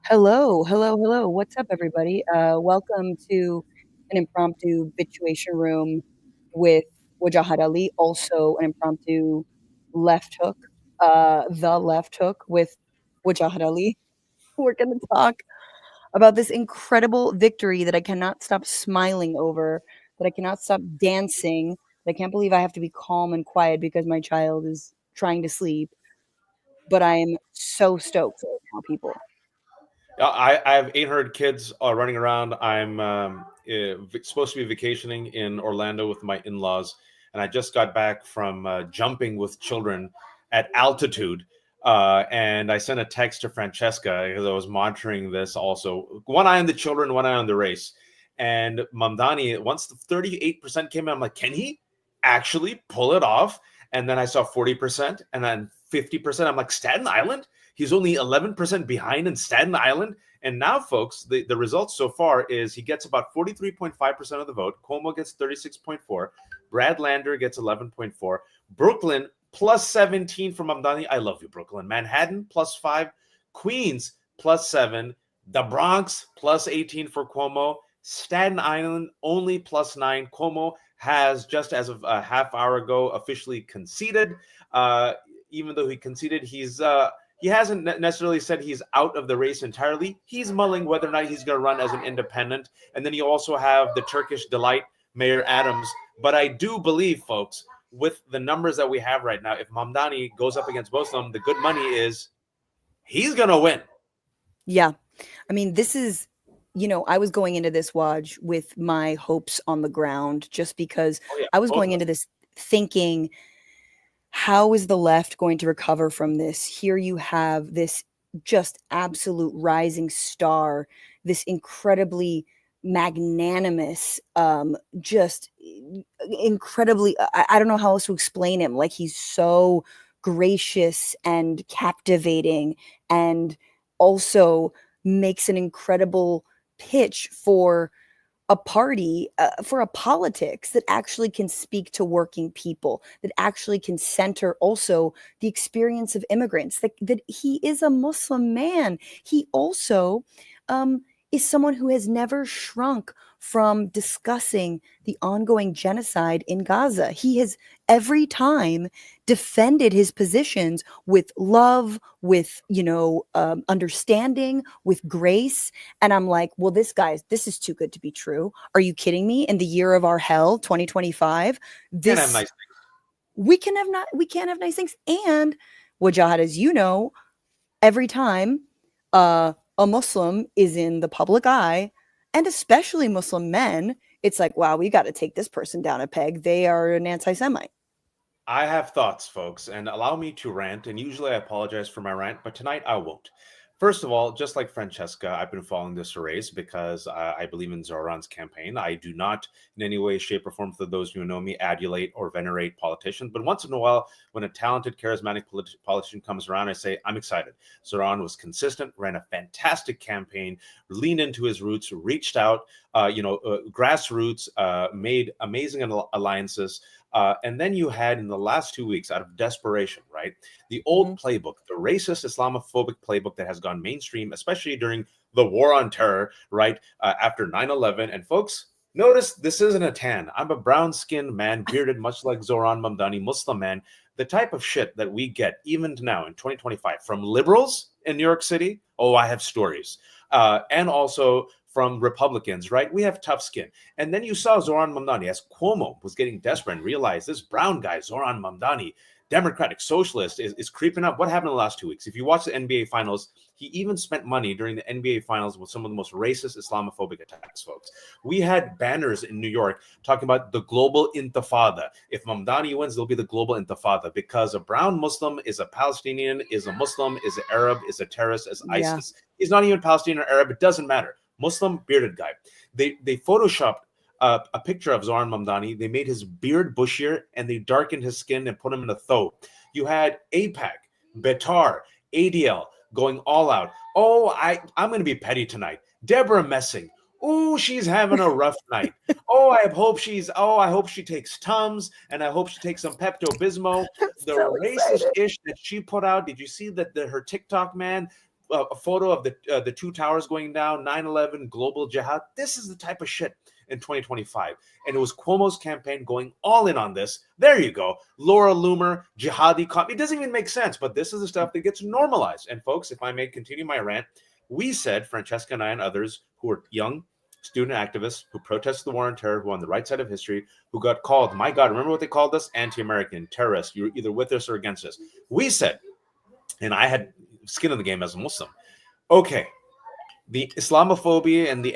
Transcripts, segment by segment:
Hello, hello, hello. What's up, everybody? Welcome to an impromptu Bituation Room with Wajahat Ali, also an impromptu left hook, the left hook with Wajahat Ali. We're going to talk about this incredible victory that I cannot stop smiling over, that I cannot stop dancing, that I can't believe I have to be calm and quiet because my child is trying to sleep. But I am so stoked right now, people. I have 800 kids running around. I'm supposed to be vacationing in Orlando with my in-laws, and I just got back from jumping with children at altitude. And I sent a text to Francesca because I was monitoring this also. One eye on the children, one eye on the race. And Mamdani, once the 38% came in, I'm like, can he actually pull it off? And then I saw 40% and then 50%. I'm like, Staten Island? He's only 11% behind in Staten Island. And now, folks, the results so far is he gets about 43.5% of the vote. Cuomo gets 36.4. Brad Lander gets 11.4. Brooklyn plus 17 from Mamdani. I love you, Brooklyn. Manhattan plus 5. Queens plus 7. The Bronx plus 18 for Cuomo. Staten Island only plus 9. Cuomo has, just as of a half hour ago, officially conceded. Even though he conceded, he hasn't necessarily said he's out of the race entirely. He's mulling whether or not he's going to run as an independent. And then you also have the Turkish delight, Mayor Adams. But I do believe, folks, with the numbers that we have right now, if Mamdani goes up against both of them, the good money is he's going to win. Yeah. I mean, this is, I was going into this watch with my hopes on the ground just because Oh, yeah, I was both going of into them. this thinking, how is the left going to recover from this? Here you have this just absolute rising star, this incredibly magnanimous, just incredibly, I don't know how else to explain him. Like he's so gracious and captivating and also makes an incredible pitch for a politics that actually can speak to working people, that actually can center also the experience of immigrants, that he is a Muslim man. He also is someone who has never shrunk from discussing the ongoing genocide in Gaza. He has every time defended his positions with love, with, understanding, with grace. And I'm like, well, this is too good to be true. Are you kidding me? In the year of our hell, 2025, Can't have this nice things. we can't have nice things. And Wajahat, as you know, every time a Muslim is in the public eye, and especially Muslim men, it's like, wow, we got to take this person down a peg. They are an anti-Semite. I have thoughts, folks, and allow me to rant. And usually I apologize for my rant, but tonight I won't. First of all, just like Francesca, I've been following this race because I believe in Zohran's campaign. I do not, in any way, shape, or form, for those who know me, adulate or venerate politicians. But once in a while, when a talented, charismatic politician comes around, I say, I'm excited. Zohran was consistent, ran a fantastic campaign, leaned into his roots, reached out, grassroots, made amazing alliances. And then you had in the last 2 weeks, out of desperation, right? The Mm-hmm. old playbook, the racist Islamophobic playbook that has gone mainstream, especially during the war on terror, right? After 9/11. And folks, notice this isn't a tan. I'm a brown skinned man, bearded, much like Zohran Mamdani, Muslim man. The type of shit that we get even now in 2025 from liberals in New York City, oh, I have stories. And also from Republicans, right? We have tough skin. And then you saw Zohran Mamdani as Cuomo was getting desperate and realized this brown guy, Zohran Mamdani, Democratic Socialist, is creeping up. What happened in the last 2 weeks? If you watch the NBA Finals, he even spent money during the NBA Finals with some of the most racist Islamophobic attacks, folks. We had banners in New York talking about the global intifada. If Mamdani wins, there'll be the global intifada because a brown Muslim is a Palestinian, is a Muslim, is an Arab, is a terrorist, is Yeah. ISIS. He's not even Palestinian or Arab. It doesn't matter. Muslim bearded guy. They photoshopped a picture of Zohran Mamdani. They made his beard bushier and they darkened his skin and put him in a thobe. You had APAC, Betar, ADL going all out. Oh, I'm going to be petty tonight. Deborah Messing. Oh, she's having a rough night. I hope she takes Tums and I hope she takes some Pepto Bismol. I'm The so racist excited. ish that she put out. Did you see that her TikTok, man? a photo of the two towers going down, 9/11, global jihad. This is the type of shit in 2025. And it was Cuomo's campaign going all in on this. There you go. Laura Loomer, jihadi. It doesn't even make sense, but this is the stuff that gets normalized. And folks, if I may continue my rant, we said, Francesca and I and others who are young student activists who protested the war on terror, who are on the right side of history, who got called, my God, remember what they called us? Anti-American, terrorists. You're either with us or against us. We said, and I had skin in the game as a Muslim. Okay, the Islamophobia and the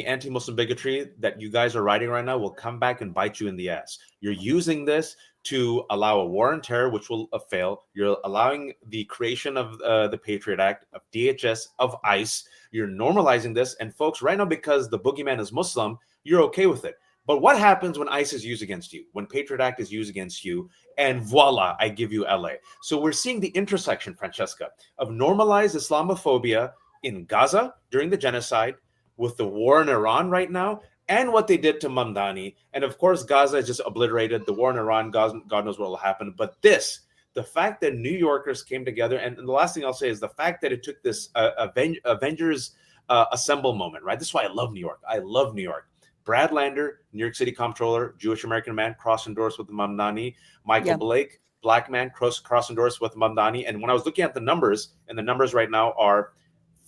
anti-Muslim bigotry that you guys are writing right now will come back and bite you in the ass. You're using this to allow a war on terror, which will fail. You're allowing the creation of the Patriot Act, of DHS, of ICE. You're normalizing this, and folks, right now, because the boogeyman is Muslim, you're okay with it. But what happens when ICE is used against you, when Patriot Act is used against you, and voila, I give you LA. So we're seeing the intersection, Francesca, of normalized Islamophobia in Gaza during the genocide, with the war in Iran right now, and what they did to Mamdani. And of course, Gaza is just obliterated. The war in Iran, God knows what will happen. But this, the fact that New Yorkers came together, and the last thing I'll say is the fact that it took this Avengers assemble moment, right? This is why I love New York. I love New York. Brad Lander, New York City comptroller, Jewish American man, cross-endorsed with Mamdani. Michael Blake, black man, cross-endorsed with Mamdani. And when I was looking at the numbers, and the numbers right now are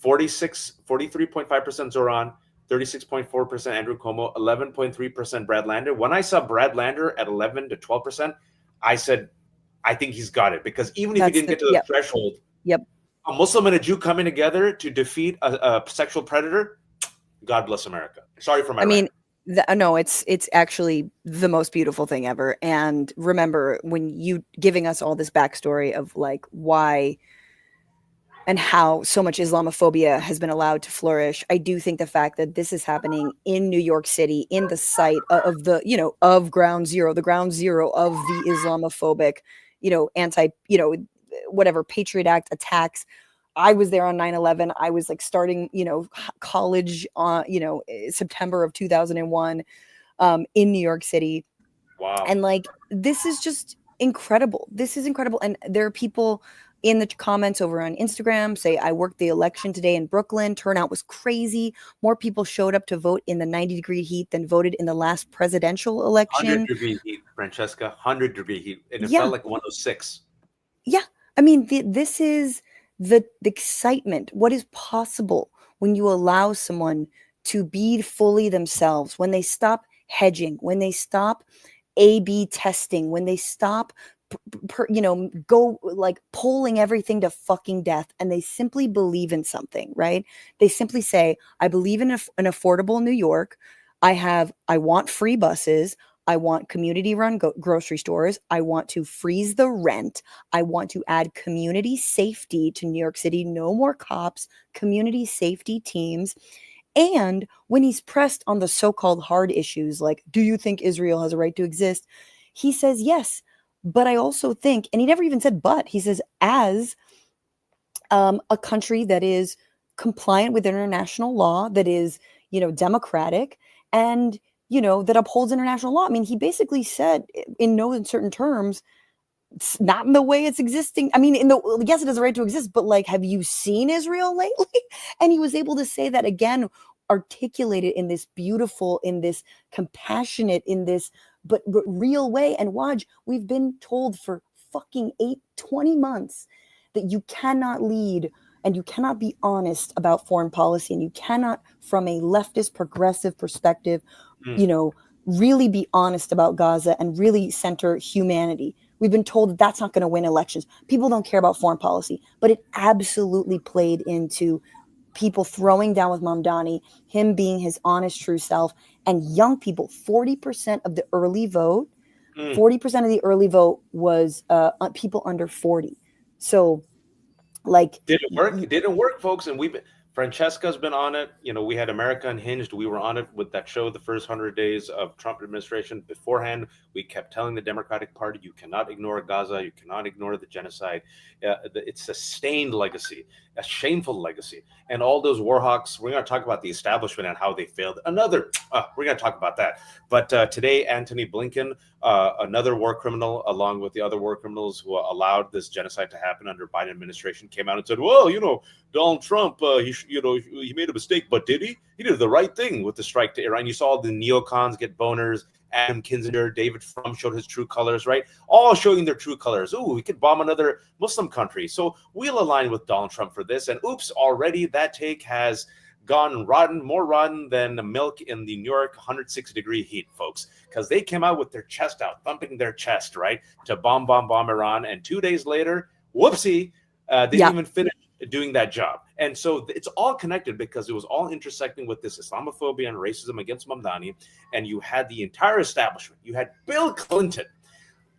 43.5% Zohran, 36.4% Andrew Cuomo, 11.3% Brad Lander. When I saw Brad Lander at 11 to 12%, I said, I think he's got it. Because even if he didn't get to the threshold, a Muslim and a Jew coming together to defeat a sexual predator, God bless America. Sorry for my rant. No, it's actually the most beautiful thing ever. And remember, when you giving us all this backstory of like why and how so much Islamophobia has been allowed to flourish, I do think the fact that this is happening in New York City, in the site of the, of ground zero, the ground zero of the Islamophobic, whatever Patriot Act attacks. I was there on 9/11. I was like starting, college on, September of 2001 in New York City. Wow. And like, this is just incredible. This is incredible. And there are people in the comments over on Instagram say, I worked the election today in Brooklyn. Turnout was crazy. More people showed up to vote in the 90-degree heat than voted in the last presidential election. 100-degree heat, Francesca, 100-degree heat. And it felt like 106. Yeah. I mean, this is the excitement, what is possible when you allow someone to be fully themselves, when they stop hedging, when they stop A/B testing, when they stop go like polling everything to fucking death, and they simply believe in something, right? They simply say, I believe in an affordable New York. I want free buses. I want community-run grocery stores. I want to freeze the rent. I want to add community safety to New York City. No more cops, community safety teams. And when he's pressed on the so-called hard issues, like, do you think Israel has a right to exist? He says, yes. But I also think, and he never even said but, he says, as a country that is compliant with international law, that is, democratic, and, that upholds international law. I mean, he basically said in no uncertain terms, it's not in the way it's existing. I mean, yes, it has a right to exist, but like, have you seen Israel lately? And he was able to say that again, articulated in this beautiful, in this compassionate, in this but real way. And Waj, we've been told for fucking 20 months that you cannot lead and you cannot be honest about foreign policy, and you cannot, from a leftist progressive perspective, really be honest about Gaza and really center humanity. We've been told that that's not going to win elections. People don't care about foreign policy, but it absolutely played into people throwing down with Mamdani, him being his honest, true self, and young people. 40% of the early vote, 40% of the early vote was people under 40. So, like, didn't work. It didn't work, folks. And Francesca's been on it. We had America Unhinged. We were on it with that show, the first 100 days of Trump administration. Beforehand, we kept telling the Democratic Party, you cannot ignore Gaza. You cannot ignore the genocide. It's a sustained legacy. a shameful legacy. And all those war hawks, we're going to talk about the establishment and how they failed. We're going to talk about that. But today, Antony Blinken, another war criminal, along with the other war criminals who allowed this genocide to happen under Biden administration, came out and said, well, Donald Trump, he made a mistake, but did he? He did the right thing with the strike to Iran. You saw the neocons get boners. Adam Kinzinger, David Frum showed his true colors, right? All showing their true colors. Ooh, we could bomb another Muslim country. So we'll align with Donald Trump for this. And oops, already that take has gone rotten, more rotten than milk in the New York 106-degree heat, folks, because they came out with their chest out, thumping their chest, right, to bomb Iran. And 2 days later, whoopsie, they didn't even finish doing that job. And so it's all connected because it was all intersecting with this Islamophobia and racism against Mamdani. And you had the entire establishment. You had Bill Clinton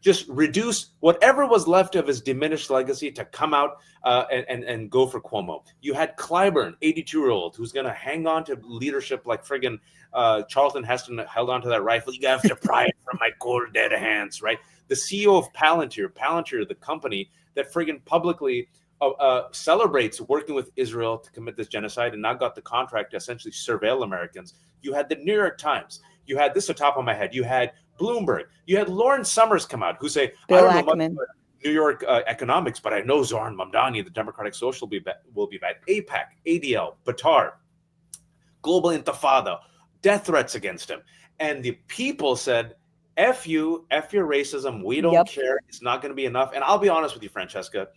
just reduce whatever was left of his diminished legacy to come out and go for Cuomo. You had Clyburn, 82-year-old, who's going to hang on to leadership like friggin' Charlton Heston held on to that rifle. You have to pry it from my cold dead hands, right? The CEO of Palantir, the company that friggin' publicly celebrates working with Israel to commit this genocide and now got the contract to essentially surveil Americans. You had the New York Times. You had this, on top of my head, you had Bloomberg. You had Lawrence Summers come out who say, Bill I don't know Ackman. much about New York economics, but I know Zohran Mamdani, the Democratic Social, will be bad. AIPAC, ADL, Batar, Global Intifada, death threats against him. And the people said, F you, F your racism. We don't care. It's not going to be enough. And I'll be honest with you, Francesca.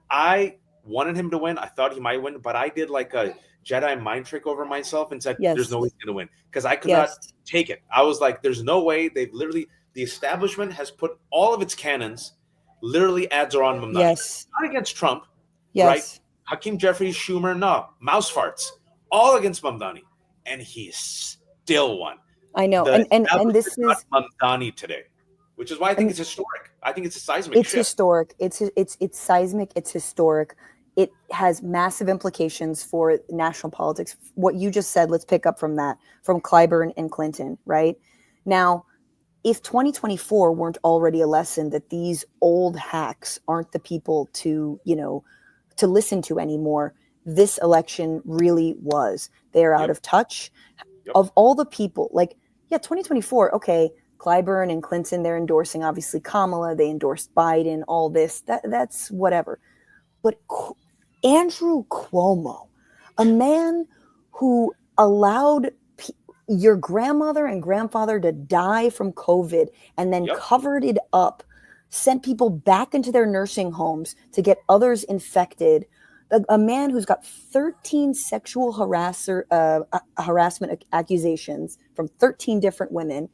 I wanted him to win. I thought he might win, but I did like a Jedi mind trick over myself and said, there's no way he's going to win because I could not take it. I was like, there's no way. The establishment has put all of its cannons literally at Zohran Mamdani. Yes. Not against Trump, right? Hakeem Jeffries, Schumer, no. Mouse farts. All against Mamdani. And he still won. I know. And this is Mamdani today, which is why I think it's historic. I think it's a seismic shift. Historic. It's seismic. It's historic. It has massive implications for national politics. What you just said, let's pick up from that, from Clyburn and Clinton, right? Now, if 2024 weren't already a lesson that these old hacks aren't the people to listen to anymore, this election really was. They are out of touch. Of all the people, 2024, okay, Clyburn and Clinton, they're endorsing, obviously, Kamala, they endorsed Biden, all this, that's whatever. But Andrew Cuomo, a man who allowed your grandmother and grandfather to die from COVID and then covered it up, sent people back into their nursing homes to get others infected, a man who's got 13 sexual harassment accusations from 13 different women,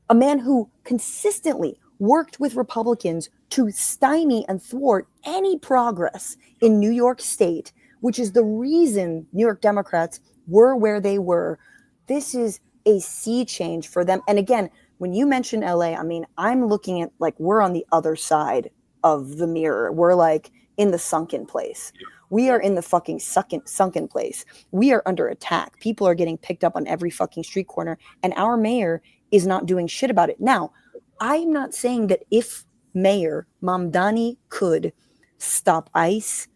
a man who consistently worked with Republicans to stymie and thwart any progress in New York State, which is the reason New York Democrats were where they were. This is a sea change for them. And again, when you mention LA, I mean, I'm looking at we're on the other side of the mirror. We're in the sunken place. We are in the fucking sunken place. We are under attack. People are getting picked up on every fucking street corner, and our mayor is not doing shit about it. Now, I'm not saying that if Mayor Mamdani could stop ICE,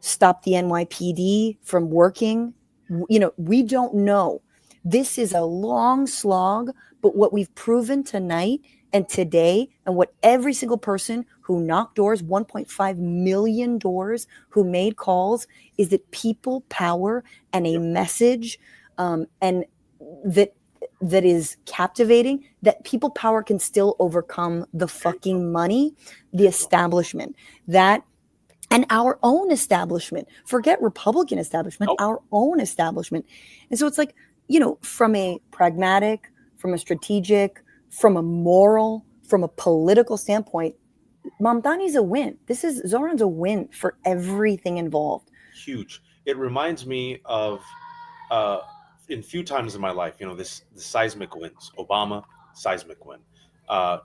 stop the NYPD from working, we don't know. This is a long slog, but what we've proven tonight and today, and what every single person who knocked doors, 1.5 million doors, who made calls, is that people power and a message, and that is captivating, that people power can still overcome the fucking money, the establishment, and our own establishment. Forget Republican establishment, our own establishment. And so it's from a pragmatic, from a strategic, from a moral, from a political standpoint, Mamdani's a win. Zohran's a win for everything involved. Huge. It reminds me of in few times in my life, the seismic wins. Obama, seismic win.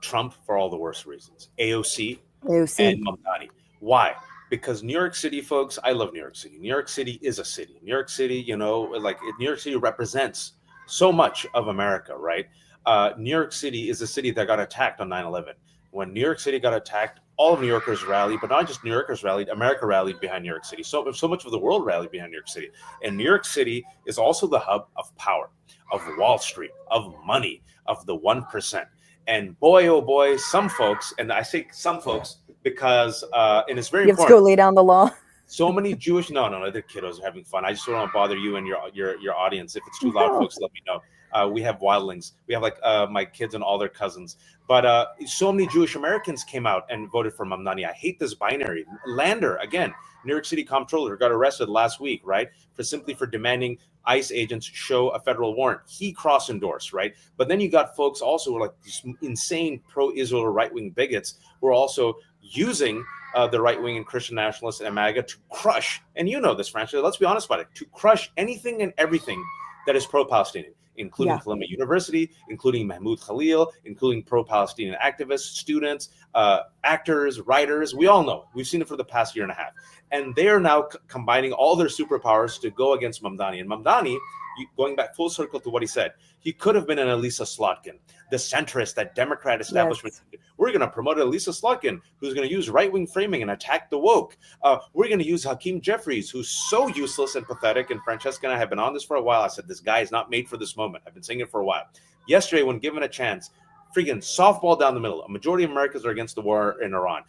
Trump, for all the worst reasons. AOC. And Mamdani. Why? Because New York City, folks, I love New York City. New York City is a city. New York City, New York City represents so much of America, right? New York City is a city that got attacked on 9/11. When New York City got attacked, all of New Yorkers rallied, but not just New Yorkers rallied, America rallied behind New York City. So much of the world rallied behind New York City. And New York City is also the hub of power, of Wall Street, of money, of the 1%. And boy, oh boy, some folks, and I say some folks because, and it's very You have to important. go lay down the law. So many Jewish, no, the kiddos are having fun. I just don't want to bother you and your audience. If it's too loud, No. folks, let me know. We have wildlings. We have like my kids and all their cousins. But so many Jewish Americans came out and voted for Mamdani. I hate this binary. Lander, again, New York City comptroller, got arrested last week, right? For demanding ICE agents show a federal warrant. He cross-endorsed, right? But then you got folks also like these insane pro-Israel right-wing bigots who are also using the right-wing and Christian nationalists and MAGA to crush, and you know this, Francis, let's be honest about it, to crush anything and everything that is pro-Palestinian, including Columbia University, including Mahmoud Khalil, including pro-Palestinian activists, students, actors, writers. We all know. We've seen it for the past year and a half. And they are now combining all their superpowers to go against Mamdani. And Mamdani, going back full circle to what he said, he could have been an Elisa Slotkin, the centrist, that Democrat establishment. Yes. We're going to promote Elisa Slotkin, who's going to use right-wing framing and attack the woke. We're going to use Hakeem Jeffries, who's so useless and pathetic. And Francesca and I have been on this for a while. I said, this guy is not made for this moment. I've been saying it for a while. Yesterday, when given a chance, freaking softball down the middle. A majority of Americans are against the war in Iran.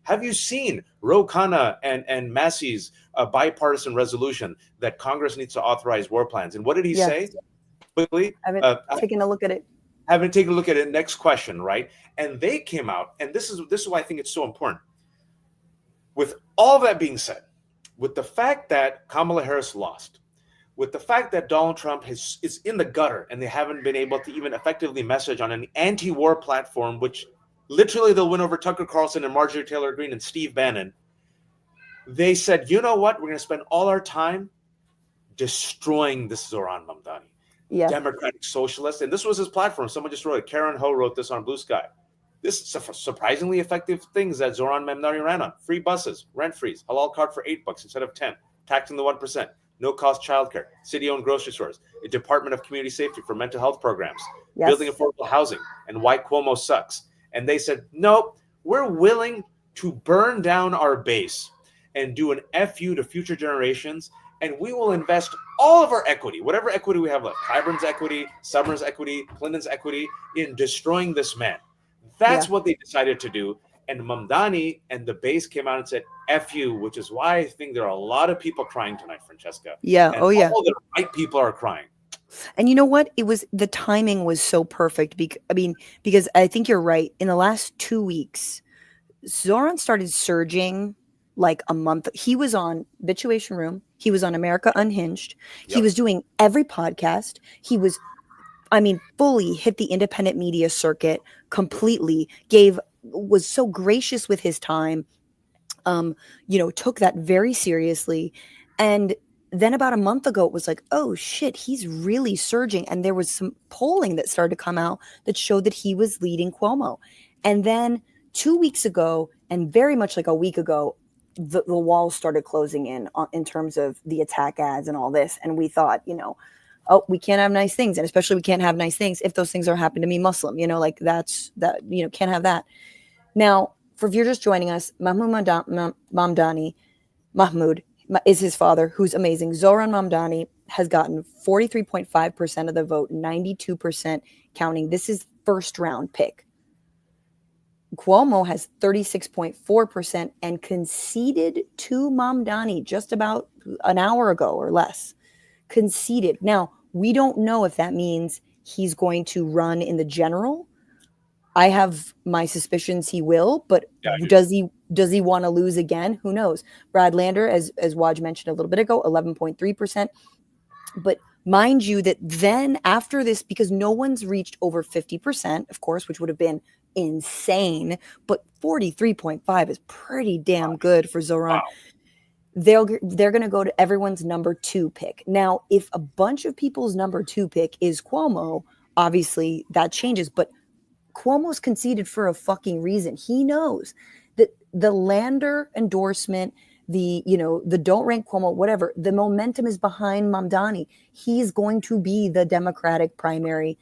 Have you seen Ro Khanna and Massey's bipartisan resolution that Congress needs to authorize war plans? And what did he say? Quickly, I haven't taken a look at it. Haven't taken a look at it. Next question, right? And they came out, and this is why I think it's so important. With all that being said, with the fact that Kamala Harris lost, with the fact that Donald Trump is in the gutter, and they haven't been able to even effectively message on an anti-war platform, which literally they'll win over Tucker Carlson and Marjorie Taylor Greene and Steve Bannon. They said, you know what? We're going to spend all our time destroying this Zohran Mamdani, democratic socialist. And this was his platform. Someone just wrote it. Karen Ho wrote this on Blue Sky. This is surprisingly effective things that Zohran Mamdani ran on. Free buses, rent freeze, halal card for $8 instead of 10, taxing the 1%, no cost childcare, city-owned grocery stores, a Department of Community Safety for mental health programs, building affordable housing, and why Cuomo sucks. And they said, nope, we're willing to burn down our base and do an FU to future generations, and we will invest all of our equity, whatever equity we have left, Clyburn's equity, Summer's equity, Clinton's equity, in destroying this man. That's what they decided to do. And Mamdani and the base came out and said, FU, which is why I think there are a lot of people crying tonight, Francesca. Yeah, and all the right people are crying. And you know what? The timing was so perfect. Because I think you're right. In the last 2 weeks, Zohran started surging like a month. He was on Situation Room. He was on America Unhinged. He was doing every podcast. He was, fully hit the independent media circuit completely, was so gracious with his time, took that very seriously. And then about a month ago, it was like, oh shit, he's really surging. And there was some polling that started to come out that showed that he was leading Cuomo. And then 2 weeks ago, and very much like a week ago, the walls started closing in terms of the attack ads and all this. And we thought, we can't have nice things. And especially we can't have nice things if those things are happening to me Muslim, can't have that. Now, if you're just joining us, Mamdani, Mahmoud, is his father, who's amazing. Zohran Mamdani has gotten 43.5% of the vote, 92% counting. This is first round pick. Cuomo has 36.4% and conceded to Mamdani just about an hour ago or less. Conceded. Now, we don't know if that means he's going to run in the general. I have my suspicions he will, but does he want to lose again? Who knows? Brad Lander, as Waj mentioned a little bit ago, 11.3%. But mind you that then after this, because no one's reached over 50%, of course, which would have been insane, but 43.5 is pretty damn good for Zohran. Wow. They're going to go to everyone's number 2 pick. Now, if a bunch of people's number 2 pick is Cuomo, obviously that changes, but Cuomo's conceded for a fucking reason. He knows that the Lander endorsement, the don't rank Cuomo, whatever, the momentum is behind Mamdani. He's going to be the Democratic primary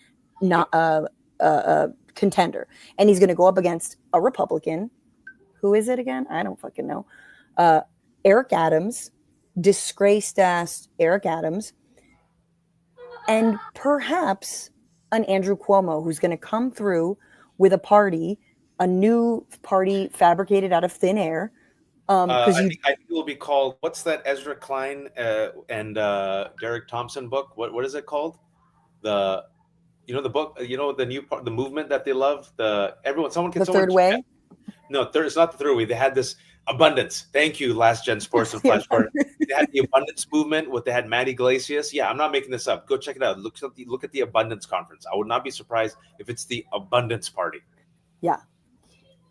contender. And he's going to go up against a Republican who is it again? I don't fucking know. Uh, Eric Adams, disgraced ass Eric Adams, and perhaps an Andrew Cuomo who's going to come through with a party, a new party fabricated out of thin air. Because I think it will be called, what's that Ezra Klein and Derek Thompson book? What is it called? The the book, the new part, the movement that they love. the third way. No, it's not the third way. They had this abundance. Thank you, Last Gen Sports and Flash Gordon. They had the abundance movement. They had Matt Iglesias. Yeah, I'm not making this up. Go check it out. Look at the abundance conference. I would not be surprised if it's the abundance party. Yeah.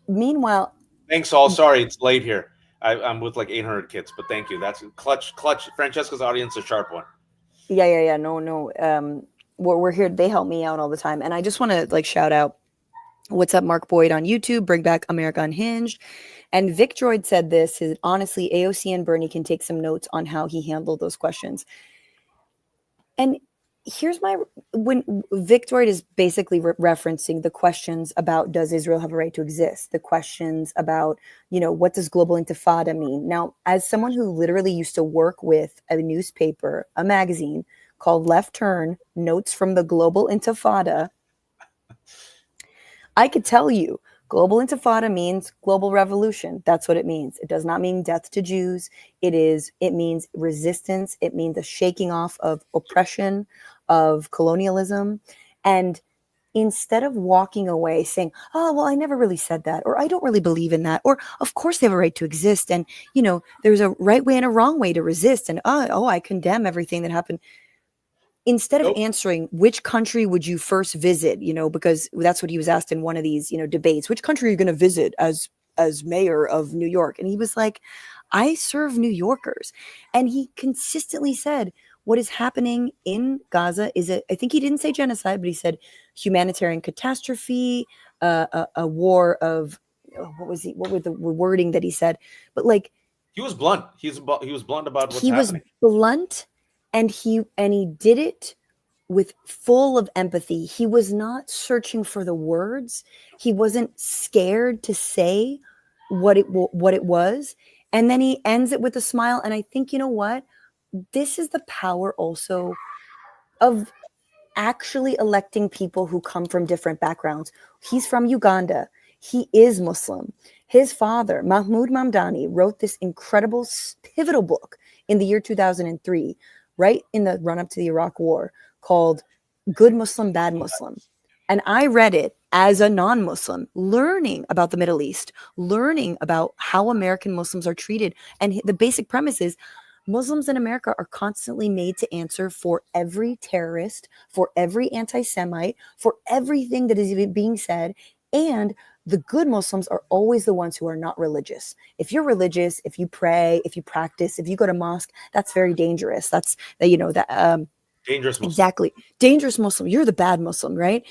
Meanwhile, thanks all. Sorry, it's late here. I'm with like 800 kids, but thank you. That's clutch. Francesca's audience, a sharp one. Yeah. No. We're here. They help me out all the time, and I just want to like shout out. What's up, Mark Boyd on YouTube? Bring back America Unhinged. And Vic Droid said this. Honestly, AOC and Bernie can take some notes on how he handled those questions. And here's when Vic Droid is basically referencing the questions about, does Israel have a right to exist? The questions about, what does global intifada mean? Now, as someone who literally used to work with a newspaper, a magazine called Left Turn, Notes from the Global Intifada, I could tell you global intifada means global revolution. That's what it means. It does not mean death to Jews. It means resistance. It means a shaking off of oppression, of colonialism. And instead of walking away saying, oh, well, I never really said that, or I don't really believe in that, or of course they have a right to exist. And, there's a right way and a wrong way to resist. And, I condemn everything that happened. Instead of answering which country would you first visit, because that's what he was asked in one of these, debates, which country are you going to visit as mayor of New York? And he was like, I serve New Yorkers. And he consistently said, what is happening in Gaza is I think he didn't say genocide, but he said humanitarian catastrophe, a war of, what was the wording that he said? But like, he was blunt. He was blunt about what's He happening. was blunt. And he did it with full of empathy. He was not searching for the words. He wasn't scared to say what it was. And then he ends it with a smile. And I think, you know what? This is the power also of actually electing people who come from different backgrounds. He's from Uganda. He is Muslim. His father, Mahmoud Mamdani, wrote this incredible, pivotal book in the year 2003, right in the run-up to the Iraq War, called Good Muslim, Bad Muslim. And I read it as a non-Muslim, learning about the Middle East, learning about how American Muslims are treated. And the basic premise is Muslims in America are constantly made to answer for every terrorist, for every anti-Semite, for everything that is being said. And the good Muslims are always the ones who are not religious. If you're religious, if you pray, if you practice, if you go to mosque, that's very dangerous. That's, dangerous Muslim. Exactly. Dangerous Muslim. You're the bad Muslim, right?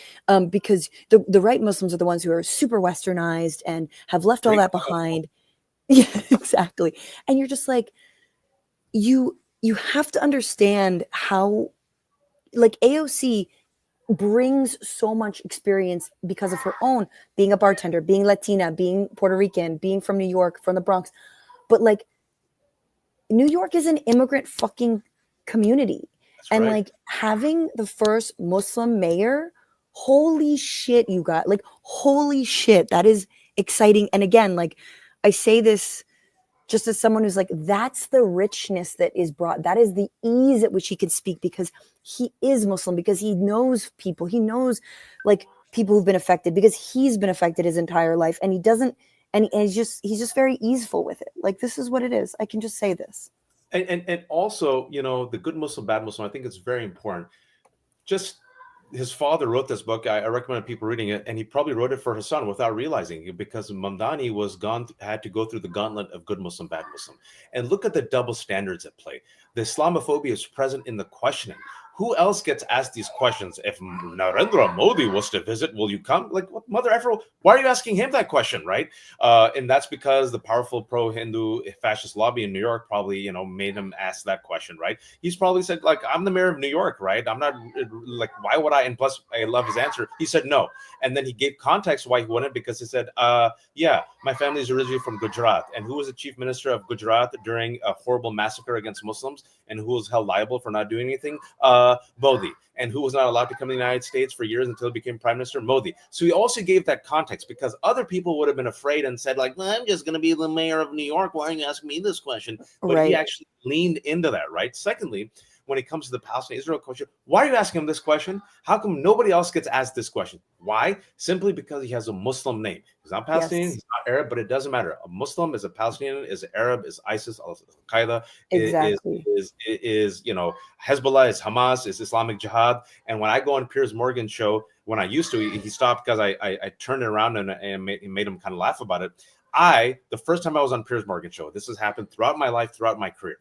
Because the right Muslims are the ones who are super westernized and have left all that behind. Yeah, exactly. And you're just like, you have to understand how, like, AOC brings so much experience because of her own being a bartender, being Latina, being Puerto Rican, being from New York, from the Bronx. But like, New York is an immigrant fucking community. That's and right. Like, having the first Muslim mayor, holy shit, you got, like, holy shit, that is exciting. And again, like, I say this just as someone who's like, that's the richness that is brought. That is the ease at which he can speak, because he is Muslim, because he knows people. He knows, like, people who've been affected, because he's been affected his entire life. And he doesn't, and he's just very easeful with it. Like, this is what it is. I can just say this. And also, the good Muslim, bad Muslim, I think it's very important. Just, his father wrote this book. I recommend people reading it, and he probably wrote it for his son without realizing it, because Mamdani had to go through the gauntlet of good Muslim, bad Muslim. And look at the double standards at play. The Islamophobia is present in the questioning. Who else gets asked these questions? If Narendra Modi was to visit, will you come? Like, what mother effer? Why are you asking him that question, right? And that's because the powerful pro-Hindu fascist lobby in New York probably, made him ask that question, right? He's probably said, like, I'm the mayor of New York, right? I'm not like, why would I? And plus, I love his answer. He said no, and then he gave context why he wouldn't, because he said, yeah, my family is originally from Gujarat, and who was the chief minister of Gujarat during a horrible massacre against Muslims, and who was held liable for not doing anything? Modi. And who was not allowed to come to the United States for years until he became prime minister? Modi. So he also gave that context, because other people would have been afraid and said, like, well, I'm just going to be the mayor of New York. Why are you asking me this question? But Right. he actually leaned into that, right? Secondly, when it comes to the Palestine-Israel question, why are you asking him this question? How come nobody else gets asked this question? Why? Simply because he has a Muslim name. He's not Palestinian, he's not Arab, but it doesn't matter. A Muslim is a Palestinian, is an Arab, is ISIS, Al-Qaeda, Exactly. is Hezbollah, is Hamas, is Islamic Jihad. And when I go on Piers Morgan's show, when I used to, he stopped because I turned it around and made him kind of laugh about it. The first time I was on Piers Morgan's show, this has happened throughout my life, throughout my career,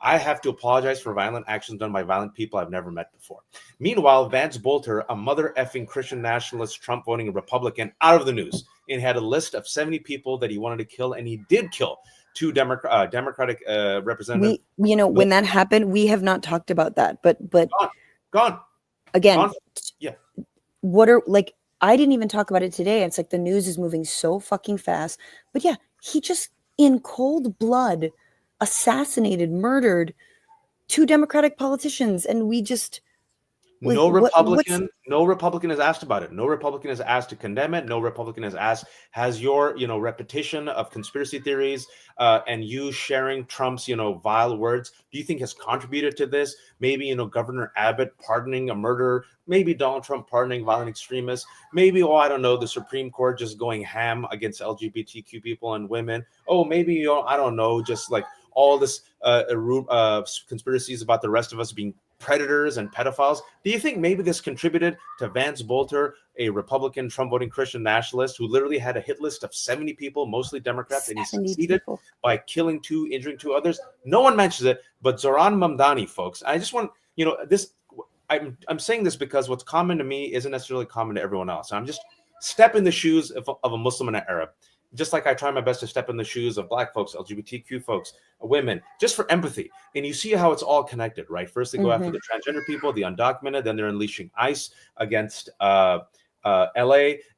I have to apologize for violent actions done by violent people I've never met before. Meanwhile, Vance Bolter, a mother effing Christian nationalist, Trump voting Republican, out of the news, and had a list of 70 people that he wanted to kill, and he did kill two Democratic representatives. When that happened, we have not talked about that, but gone again, gone. Yeah. What are, like, I didn't even talk about it today. It's like the news is moving so fucking fast. But yeah, he just in cold blood assassinated, murdered two Democratic politicians, and we just no Republican is asked about it. No Republican is asked to condemn it. No Republican is asked, has your repetition of conspiracy theories and you sharing Trump's vile words, do you think has contributed to this? Maybe Governor Abbott pardoning a murderer, maybe Donald Trump pardoning violent extremists, maybe I don't know, the Supreme Court just going ham against LGBTQ people and women. Oh, maybe I don't know, just like all this conspiracies about the rest of us being predators and pedophiles. Do you think maybe this contributed to Vance Bolter, a Republican Trump voting Christian nationalist who literally had a hit list of 70 people, mostly Democrats, and he succeeded by killing two, injuring two others? No one mentions it, but Zohran Mamdani, folks. I just want, this, I'm saying this because what's common to me isn't necessarily common to everyone else. I'm just step in the shoes of a Muslim and an Arab. Just like I try my best to step in the shoes of Black folks, LGBTQ folks, women, just for empathy. And you see how it's all connected, right? First, they go after the transgender people, the undocumented, then they're unleashing ICE against LA.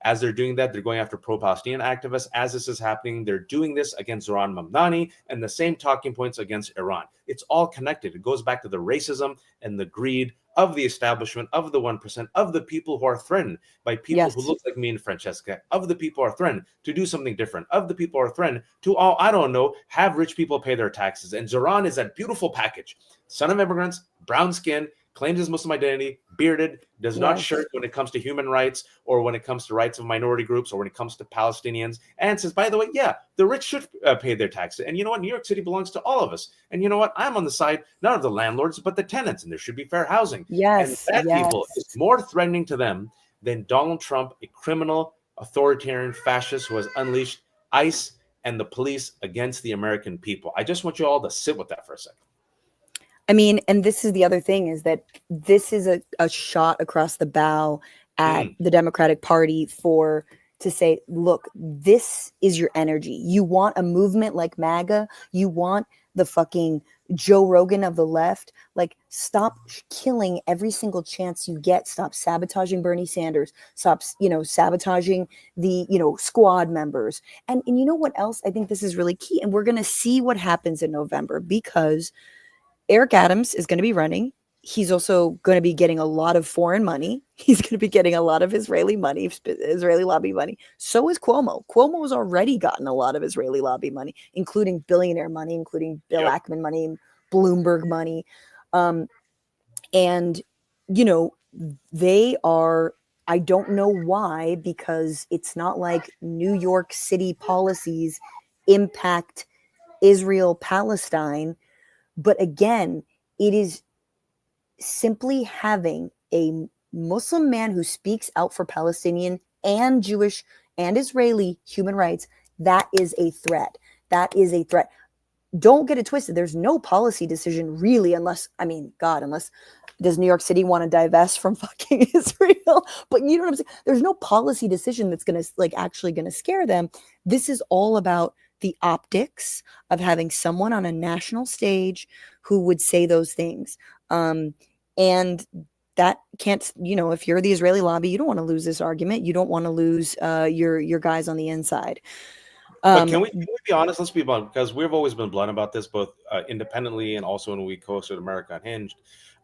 As they're doing that, they're going after pro-Palestinian activists. As this is happening, they're doing this against Zohran Mamdani, and the same talking points against Iran. It's all connected. It goes back to the racism and the greed of the establishment, of the 1%, of the people who are threatened by people who look like me and Francesca, of the people who are threatened to do something different, of the people who are threatened to, I don't know, have rich people pay their taxes. And Zohran is that beautiful package. Son of immigrants, brown skin, claims his Muslim identity, bearded, does not shirk when it comes to human rights or when it comes to rights of minority groups or when it comes to Palestinians, and says, by the way, yeah, the rich should pay their taxes. And you know what? New York City belongs to all of us. And you know what? I'm on the side, not of the landlords, but the tenants, and there should be fair housing. Yes. And that people is more threatening to them than Donald Trump, a criminal, authoritarian fascist who has unleashed ICE and the police against the American people. I just want you all to sit with that for a second. I mean, and this is the other thing, is that this is a shot across the bow at the Democratic Party to say, look, this is your energy. You want a movement like MAGA? You want the fucking Joe Rogan of the left? Like, stop killing every single chance you get. Stop sabotaging Bernie Sanders. Stop, sabotaging the, squad members. And you know what else? I think this is really key. And we're going to see what happens in November, because Eric Adams is going to be running. He's also going to be getting a lot of foreign money. He's going to be getting a lot of Israeli money, Israeli lobby money. So is Cuomo. Cuomo has already gotten a lot of Israeli lobby money, including billionaire money, including Bill Ackman money, Bloomberg money. And, they are, I don't know why, because it's not like New York City policies impact Israel-Palestine. But again, it is simply having a Muslim man who speaks out for Palestinian and Jewish and Israeli human rights. That is a threat. That is a threat. don't get it twisted. There's no policy decision really, unless, I mean, God, unless does New York City want to divest from fucking Israel? But you know what I'm saying? There's no policy decision that's going to like actually going to scare them. This is all about the optics of having someone on a national stage who would say those things. And that can't, you know, if you're the Israeli lobby, you don't want to lose this argument. You don't want to lose your guys on the inside. But can we be honest? Let's be blunt, because we've always been blunt about this, both independently and also when we hosted America Unhinged.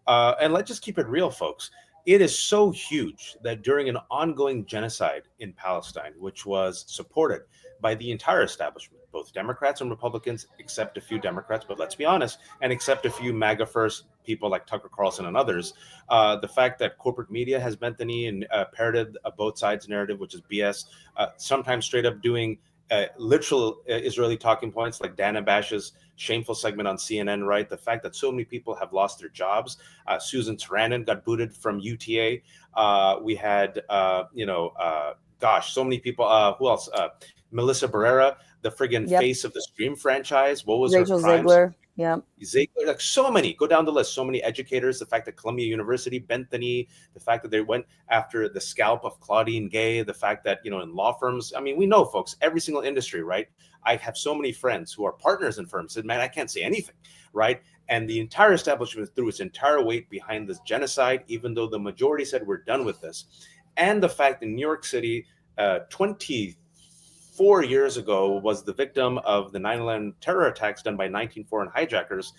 And let's just keep it real, folks. It is so huge that during an ongoing genocide in Palestine, which was supported by the entire establishment, both Democrats and Republicans, except a few Democrats, but let's be honest, and except a few MAGA first people like Tucker Carlson and others, the fact that corporate media has bent the knee and parroted a both sides narrative, which is BS, sometimes straight up doing literal Israeli talking points like Dana Bash's shameful segment on CNN, right? The fact that so many people have lost their jobs. Susan Sarandon got booted from UTA. We had, gosh, so many people. Who else? Melissa Barrera, the friggin' face of the Scream franchise. What was Rachel her crimes? Ziegler. Yeah. Ziegler, like so many, go down the list, so many educators, the fact that Columbia University bent the knee, the fact that they went after the scalp of Claudine Gay, the fact that, you know, in law firms, I mean, we know, folks, every single industry, right? I have so many friends who are partners in firms said, man, I can't say anything, right? And the entire establishment threw its entire weight behind this genocide, even though the majority said we're done with this. And the fact in New York City, 24 years ago was the victim of the 9/11 terror attacks done by 19 foreign hijackers.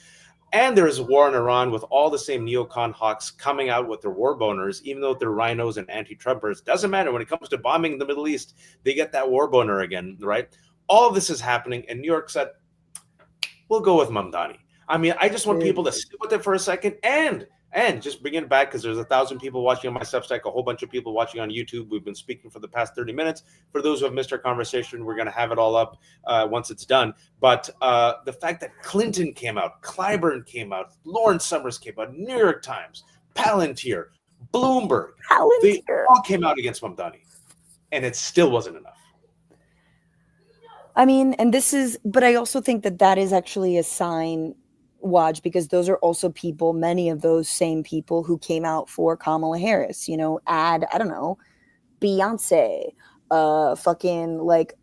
And there is a war in Iran with all the same neocon hawks coming out with their war boners, even though they're rhinos and anti-Trumpers. Doesn't matter. When it comes to bombing in the Middle East, they get that war boner again, right? All of this is happening. And New York said, we'll go with Mamdani. I mean, I just want people to sit with it for a second and just bring it back, because there's 1,000 people watching on my Substack, a whole bunch of people watching on YouTube. We've been speaking for the past 30 minutes. For those who have missed our conversation, we're going to have it all up once it's done. But the fact that Clinton came out, Clyburn came out, Lawrence Summers came out, New York Times, Palantir, Bloomberg, they all came out against Mamdani, and it still wasn't enough. I mean, and this is, but I also think that that is actually a sign, Waj, because those are also people, many of those same people who came out for Kamala Harris, you know, I don't know, Beyonce, fucking like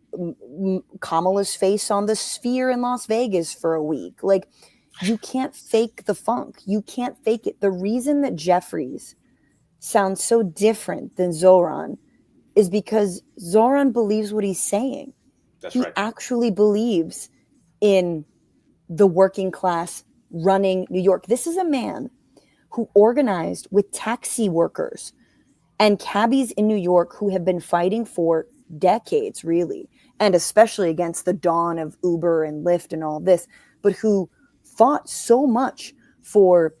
Kamala's face on the Sphere in Las Vegas for a week. Like, you can't fake the funk. You can't fake it. The reason that Jeffries sounds so different than Zohran is because Zohran believes what he's saying. He actually believes in the working class running New York. This is a man who organized with taxi workers and cabbies in New York who have been fighting for decades, really, and especially against the dawn of Uber and Lyft and all this, but who fought so much for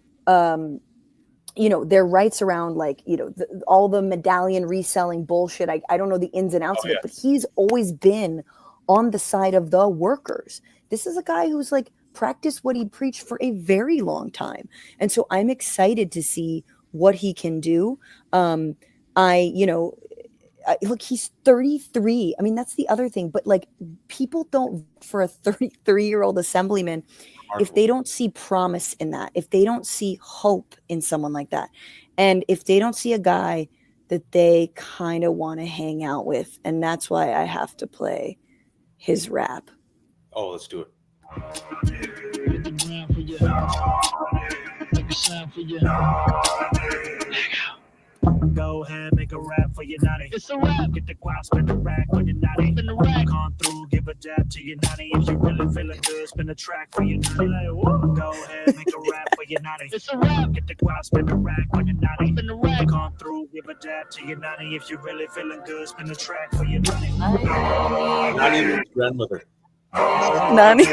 you know, their rights around, like, you know, all the medallion reselling bullshit. I don't know the ins and outs of it, but he's always been on the side of the workers. This is a guy who's like practiced what he preached for a very long time. And so I'm excited to see what he can do. Look, he's 33. I mean, that's the other thing. But like, people don't vote for a 33-year-old assemblyman if they don't see promise in that, if they don't see hope in someone like that, and if they don't see a guy that they kind of want to hang out with. And that's why I have to play his rap. Oh, let's do it. Go ahead, make a rap for your nanny. It's a rap. Get the guap, spin the rack on your nanny. Spin the rack. Come through, give a dab to your nanny. If you really feeling good, spin the track for your nanny. Go ahead, make a rap for your nanny. It's a rap. Get the guap, spin the rack on your nanny. Spin the rack. Come through, give a dab to your nanny. If you really feeling good, spin the track for your nanny. Nani's grandmother. Nani.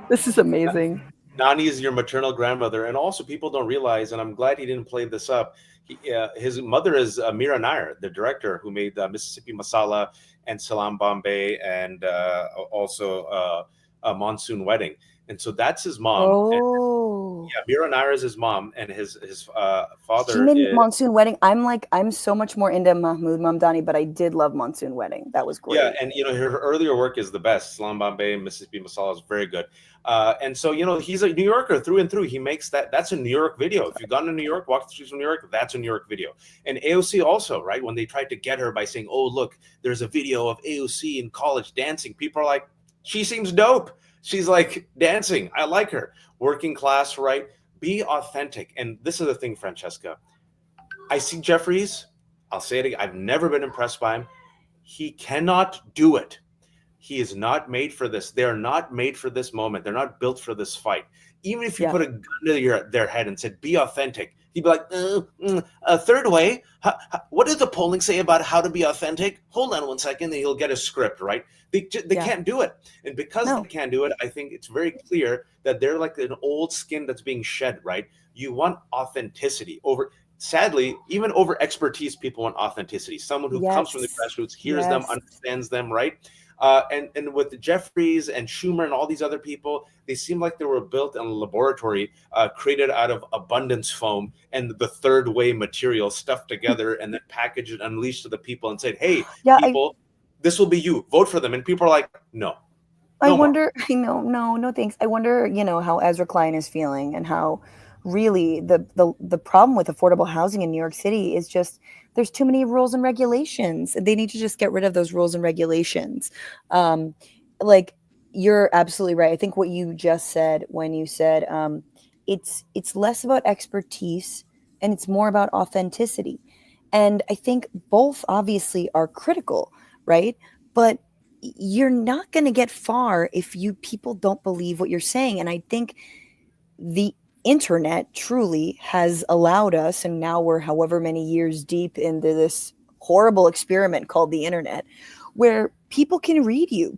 This is amazing. Nani is your maternal grandmother, and also people don't realize, and I'm glad he didn't play this up. His mother is Mira Nair, the director who made Mississippi Masala and Salam Bombay, and also a Monsoon Wedding. And so that's his mom. And, Oh. yeah, Mira Nair is his mom, and his She father made is. Monsoon Wedding. I'm so much more into Mahmoud Mamdani, but I did love Monsoon Wedding. That was Yeah, great. and her earlier work is the best. Salam Bombay, Mississippi Masala is very good. And so he's a New Yorker through and through. He makes that's a New York video. If you've gone to New York, walk the streets of New York, that's a New York video. And AOC also, right? When they tried to get her by saying, "Oh, look, there's a video of AOC in college dancing," people are like, "She seems dope. She's like dancing. I like her." Working class, right? Be authentic. And this is the thing, Francesca. I see Jeffries. I'll say it again. I've never been impressed by him. He cannot do it. He is not made for this. They're not made for this moment. They're not built for this fight. Even if you Yeah. put a gun to their head and said, "Be authentic," he'd be like, "A third way. What does the polling say about how to be authentic? Hold on one second," and he'll get a script, right? They Yeah. can't do it. And because No. they can't do it, I think it's very clear that they're like an old skin that's being shed, right? You want authenticity over. Sadly, even over expertise, people want authenticity. Someone who comes from the Yes. grassroots, hears them, Yes. understands them, right? And with Jeffries and Schumer and all these other people, they seem like they were built in a laboratory, created out of abundance foam and the third way material stuffed together and then packaged and unleashed to the people and said, "Hey, Yeah, people, this will be you. Vote for them." And people are like, "No, I no more." wonder, I know, no, thanks. I wonder, how Ezra Klein is feeling and how really the problem with affordable housing in New York City is just there's too many rules and regulations. They need to just get rid of those rules and regulations. Um, like you're absolutely right. I think what you just said when you said it's less about expertise and it's more about authenticity. And I think both obviously are critical, right? But you're not going to get far if people don't believe what you're saying. And I think the internet truly has allowed us, and now we're however many years deep into this horrible experiment called the internet, where people can read you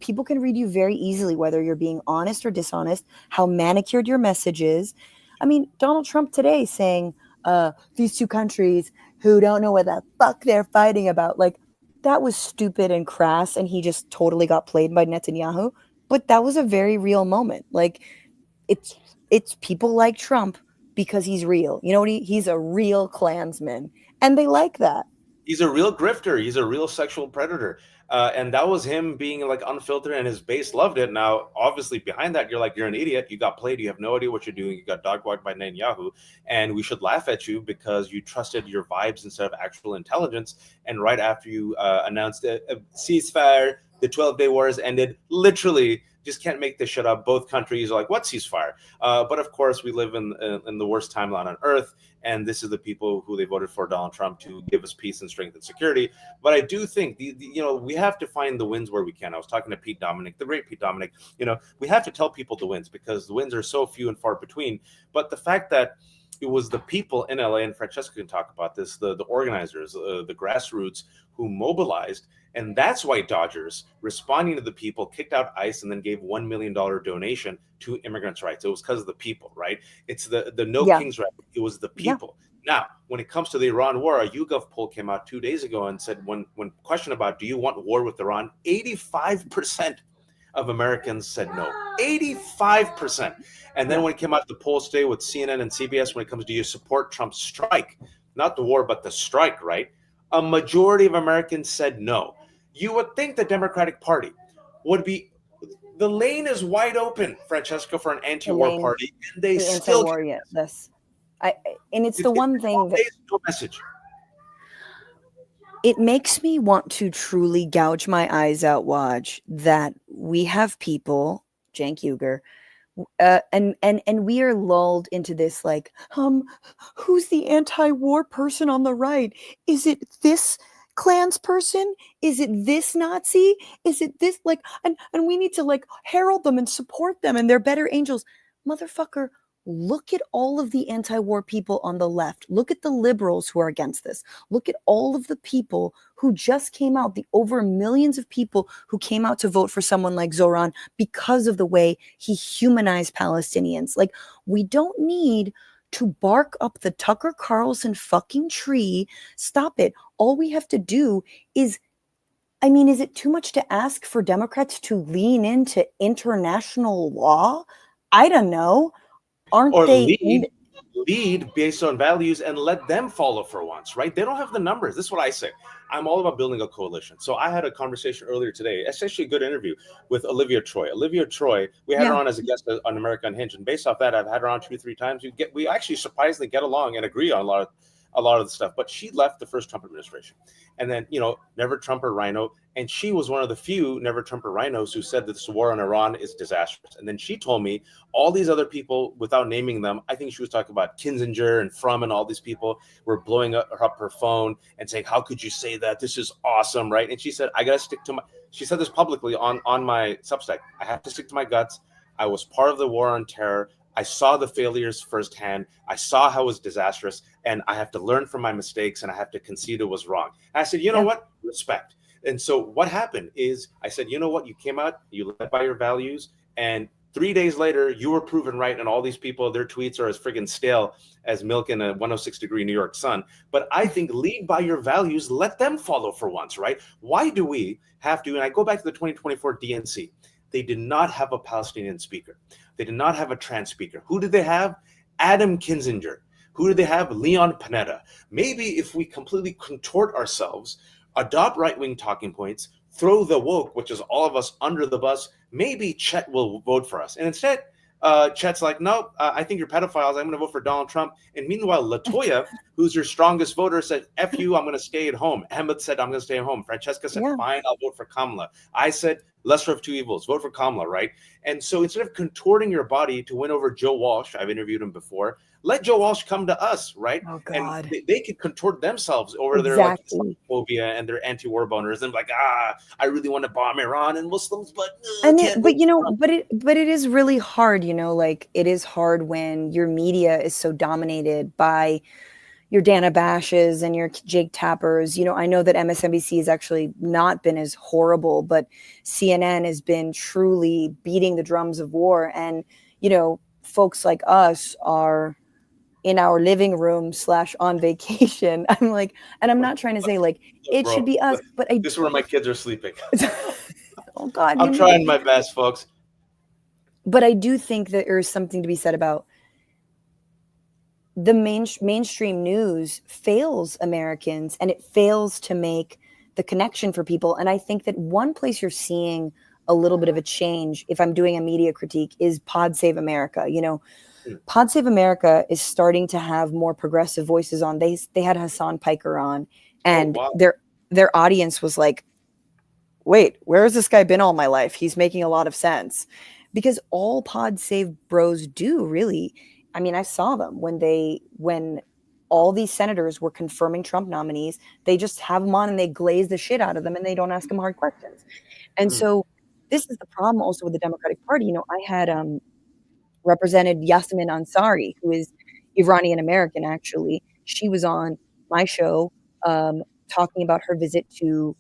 very easily, whether you're being honest or dishonest, how manicured your message is. I mean, Donald Trump today saying these two countries who don't know what the fuck they're fighting about, like, that was stupid and crass, and he just totally got played by Netanyahu. But that was a very real moment. Like, it's people like Trump because he's real. You know what? He's a real Klansman, and they like that. He's a real grifter. He's a real sexual predator. And that was him being like unfiltered, and his base loved it. Now, obviously, behind that, you're an idiot. You got played. You have no idea what you're doing. You got dogwalked by Netanyahu, and we should laugh at you because you trusted your vibes instead of actual intelligence. And right after you announced a ceasefire, the 12-day war has ended. Literally, just can't make this shit up. Both countries are like, "What ceasefire?" But of course, we live in the worst timeline on earth. And this is the people who they voted for Donald Trump to give us peace and strength and security. But I do think we have to find the wins where we can. I was talking to Pete Dominic, the great Pete Dominic. We have to tell people the wins because the wins are so few and far between. But the fact that it was the people in LA, and Francesca can talk about this, the organizers, the grassroots who mobilized. And that's why Dodgers, responding to the people, kicked out ICE and then gave $1 million donation to immigrants' rights. It was because of the people, right? It's the No King's right. It was the people. Yeah. Now, when it comes to the Iran war, a YouGov poll came out 2 days ago and said, when questioned about, do you want war with Iran, 85% of Americans said no. 85%. And then when it came out the polls today with CNN and CBS, when it comes to, do you support Trump's strike? Not the war, but the strike, right? A majority of Americans said no. You would think the Democratic Party would be, the lane is wide open, Francesca, for an anti-war party, and they still anti-war, and it's the one thing that no message. It makes me want to truly gouge my eyes out, Waj, that we have people, Cenk Uygur, and we are lulled into this like, who's the anti-war person on the right? Is it this Klans person? Is it this Nazi? Is it this and we need to herald them and support them and they're better angels. Motherfucker, look at all of the anti-war people on the left. Look at the liberals who are against this. Look at all of the people who just came out, the over millions of people who came out to vote for someone like Zohran because of the way he humanized Palestinians. We don't need to bark up the Tucker Carlson fucking tree. Stop it. All we have to do is it too much to ask for Democrats to lean into international law? I don't know. Aren't Or they? lead based on values and let them follow for once, right? They don't have the numbers. This is what I say. I'm all about building a coalition. So I had a conversation earlier today, essentially a good interview with Olivia Troy. Olivia Troy, we had her on as a guest on America Unhinged, and based off that, I've had her on 2-3 times. We actually surprisingly get along and agree on a lot of the stuff. But she left the first Trump administration, and then never Trumper rhino. And she was one of the few never Trumper rhinos who said that this war on Iran is disastrous. And then she told me all these other people, without naming them, I think she was talking about Kinzinger and Frum and all these people were blowing up her phone and saying, how could you say that? This is awesome, right? And she said, I got to stick to she said this publicly on my Substack. I have to stick to my guts. I was part of the war on terror. I saw the failures firsthand. I saw how it was disastrous, and I have to learn from my mistakes, and I have to concede it was wrong. And I said, you know what? Respect. And so what happened is I said, you know what? You came out, you led by your values, and 3 days later, you were proven right. And all these people, their tweets are as friggin' stale as milk in a 106-degree New York sun. But I think lead by your values, let them follow for once, right? Why do we have to? And I go back to the 2024 DNC. They did not have a Palestinian speaker. They did not have a trans speaker. Who did they have? Adam Kinzinger. Who did they have? Leon Panetta. Maybe if we completely contort ourselves, adopt right-wing talking points, throw the woke, which is all of us, under the bus, maybe Chet will vote for us. And instead, Chet's like, no, I think you're pedophiles. I'm going to vote for Donald Trump. And meanwhile, Latoya, who's your strongest voter, said, F you, I'm going to stay at home. Ahmed said, I'm going to stay at home. Francesca said, fine, I'll vote for Kamala. I said, lesser of two evils, vote for Kamala, right? And so instead of contorting your body to win over Joe Walsh, I've interviewed him before, let Joe Walsh come to us, right? Oh, God. And they could contort themselves over their like Islamophobia and their anti-war boners and like, I really want to bomb Iran and Muslims, but it is really hard, like it is hard when your media is so dominated by your Dana Bashes and your Jake Tappers. I know that MSNBC has actually not been as horrible, but CNN has been truly beating the drums of war. And, folks like us are in our living room / on vacation. I'm like, and I'm not trying to say like it should be us, but this is where my kids are sleeping. Oh God, I'm trying my best, folks. But I do think that there's something to be said about the mainstream news fails Americans, and it fails to make the connection for people. And I think that one place you're seeing a little bit of a change, if I'm doing a media critique, is Pod Save America. Pod Save America is starting to have more progressive voices on. They had Hassan Piker on, and their audience was like, wait, where has this guy been all my life? He's making a lot of sense. Because all Pod Save bros do, really, I mean, I saw them when all these senators were confirming Trump nominees, they just have them on and they glaze the shit out of them and they don't ask them hard questions. And so this is the problem also with the Democratic Party. I had represented Yasmin Ansari, who is Iranian American, actually. She was on my show talking about her visit to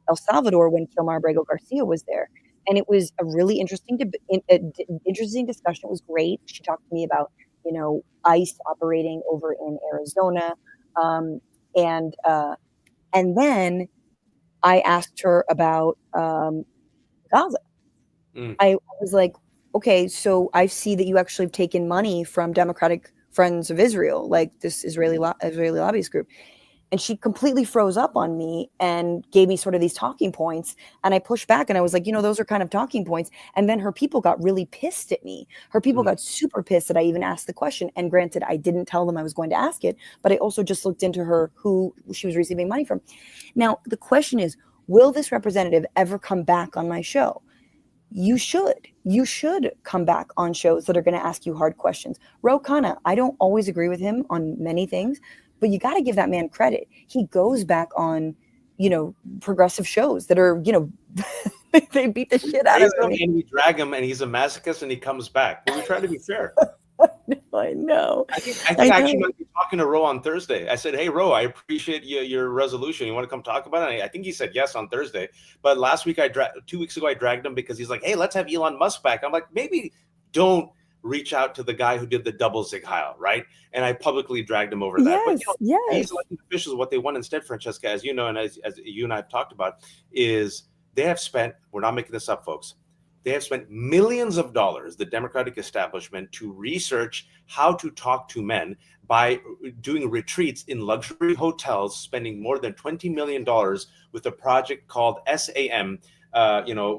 El Salvador when Kilmar Abrego Garcia was there. And it was a really interesting discussion. It was great. She talked to me about, ICE operating over in Arizona. And then I asked her about Gaza. I was like, okay, so I see that you actually have taken money from Democratic Friends of Israel, like this Israeli lobbyist group. And she completely froze up on me and gave me sort of these talking points. And I pushed back and I was like, those are kind of talking points. And then her people got really pissed at me. Her people got super pissed that I even asked the question. And granted, I didn't tell them I was going to ask it, but I also just looked into her, who she was receiving money from. Now, the question is, will this representative ever come back on my show? You should come back on shows that are going to ask you hard questions. Ro Khanna, I don't always agree with him on many things, but you got to give that man credit. He goes back on, progressive shows that are, they beat the shit out of him. And we drag him and he's a masochist and he comes back. But we try to be fair. I know. I think I actually might be talking to Ro on Thursday. I said, hey, Ro, I appreciate your resolution. You want to come talk about it? I think he said yes on Thursday. But last week, 2 weeks ago, I dragged him because he's like, hey, let's have Elon Musk back. I'm like, maybe don't reach out to the guy who did the double Zig Heil, right? And I publicly dragged him over that. Yes, but these elected officials, what they want instead, Francesca, as you know, and as you and I have talked about, is they have spent, we're not making this up, folks, They have spent millions of dollars, the Democratic establishment, to research how to talk to men by doing retreats in luxury hotels, spending more than $20 million with a project called SAM,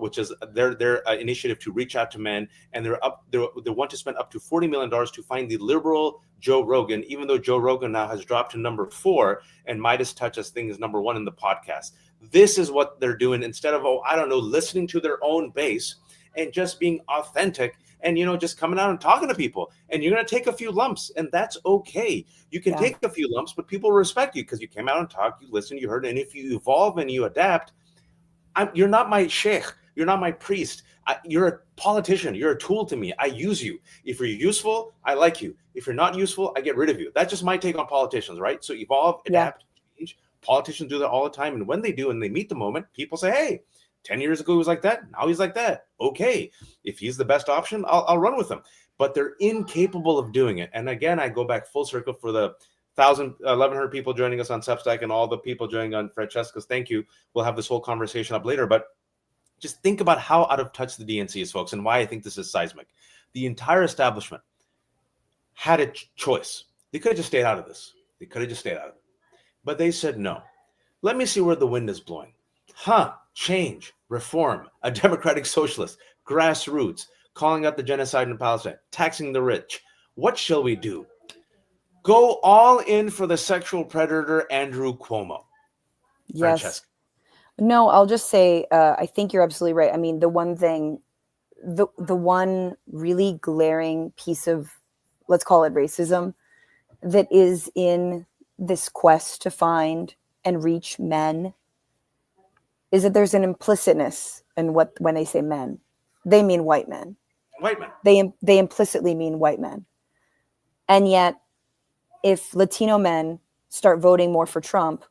which is their initiative to reach out to men. And they want to spend up to $40 million to find the liberal Joe Rogan, even though Joe Rogan now has dropped to number 4 and Midas Touch as thing is number 1 in the podcast. This is what they're doing instead of, listening to their own base and just being authentic and, just coming out and talking to people. And you're going to take a few lumps, and that's okay. You can take a few lumps, but people respect you because you came out and talked, you listened, you heard. And if you evolve and you adapt, you're not my sheikh. You're not my priest. You're a politician. You're a tool to me. I use you. If you're useful, I like you. If you're not useful, I get rid of you. That's just my take on politicians, right? So evolve, adapt, change. Politicians do that all the time. And when they do, and they meet the moment, people say, hey, 10 years ago he was like that. Now he's like that. Okay. If he's the best option, I'll run with him. But they're incapable of doing it. And again, I go back full circle for the 1,100 people joining us on Substack and all the people joining on Francesca's. Thank you. We'll have this whole conversation up later. But just think about how out of touch the DNC is, folks, and why I think this is seismic. The entire establishment had a choice. They could have just stayed out of this. But they said no. Let me see where the wind is blowing. Change, reform, a democratic socialist, grassroots, calling out the genocide in Palestine, taxing the rich. What shall we do? Go all in for the sexual predator Andrew Cuomo. Yes. Francesca. No, I'll just say, I think you're absolutely right. I mean, the one thing, the one really glaring piece of, let's call it racism, that is in this quest to find and reach men is that there's an implicitness in when they say men, they mean white men. White men. They implicitly mean white men. And yet, if Latino men start voting more for Trump,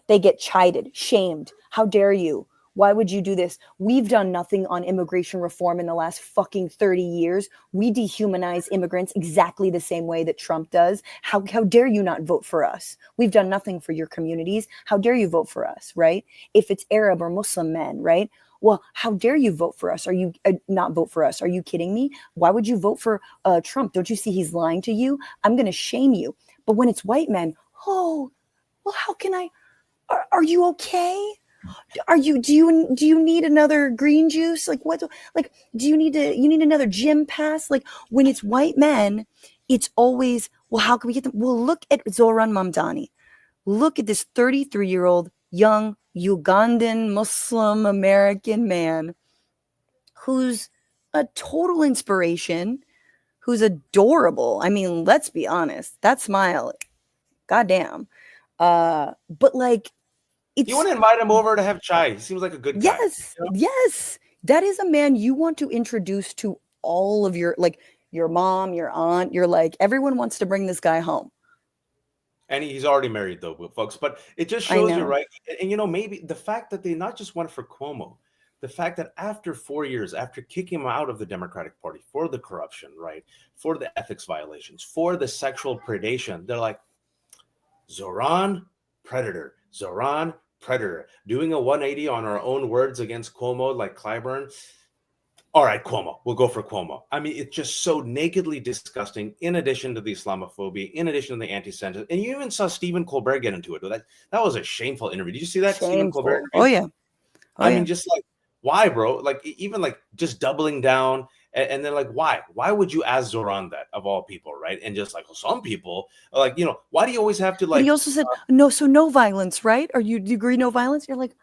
they get chided, shamed. How dare you? Why would you do this? We've done nothing on immigration reform in the last fucking 30 years. We dehumanize immigrants exactly the same way that Trump does. How dare you not vote for us? We've done nothing for your communities. How dare you vote for us, right? If it's Arab or Muslim men, right? Well, how dare you vote for us? Are you not vote for us? Are you kidding me? Why would you vote for Trump? Don't you see he's lying to you? I'm going to shame you. But when it's white men, oh, well, how can I? Are you okay? Do you need another green juice? Like what? Like do you need another gym pass? Like when it's white men, it's always, well, how can we get them? Well, look at Zohran Mamdani. Look at this 33-year-old young Ugandan Muslim American man who's a total inspiration, who's adorable. I mean, let's be honest, that smile, goddamn. But like, You want to invite him over to have chai. He seems like a good guy. Yes. That is a man you want to introduce to all of your mom, your aunt. You're like, everyone wants to bring this guy home. And he's already married, though, folks. But it just shows you, right? And, maybe the fact that they not just went for Cuomo, the fact that after 4 years, after kicking him out of the Democratic Party for the corruption, right, for the ethics violations, for the sexual predation, they're like, Zohran, predator. Zohran, predator. Doing a 180 on our own words against Cuomo, like Clyburn. All right, Cuomo. We'll go for Cuomo. I mean, it's just so nakedly disgusting, in addition to the Islamophobia, in addition to the anti-Semitism. And you even saw Stephen Colbert get into it. That was a shameful interview. Did you see that? Stephen Colbert interview? Oh, yeah. I mean, just like, why, bro? Like, even like just doubling down. And then like, why? Why would you ask Zohran that, of all people, right? And just like, well, some people are like, why do you always have to like... But he also said, no violence, right? Do you agree no violence? You're like,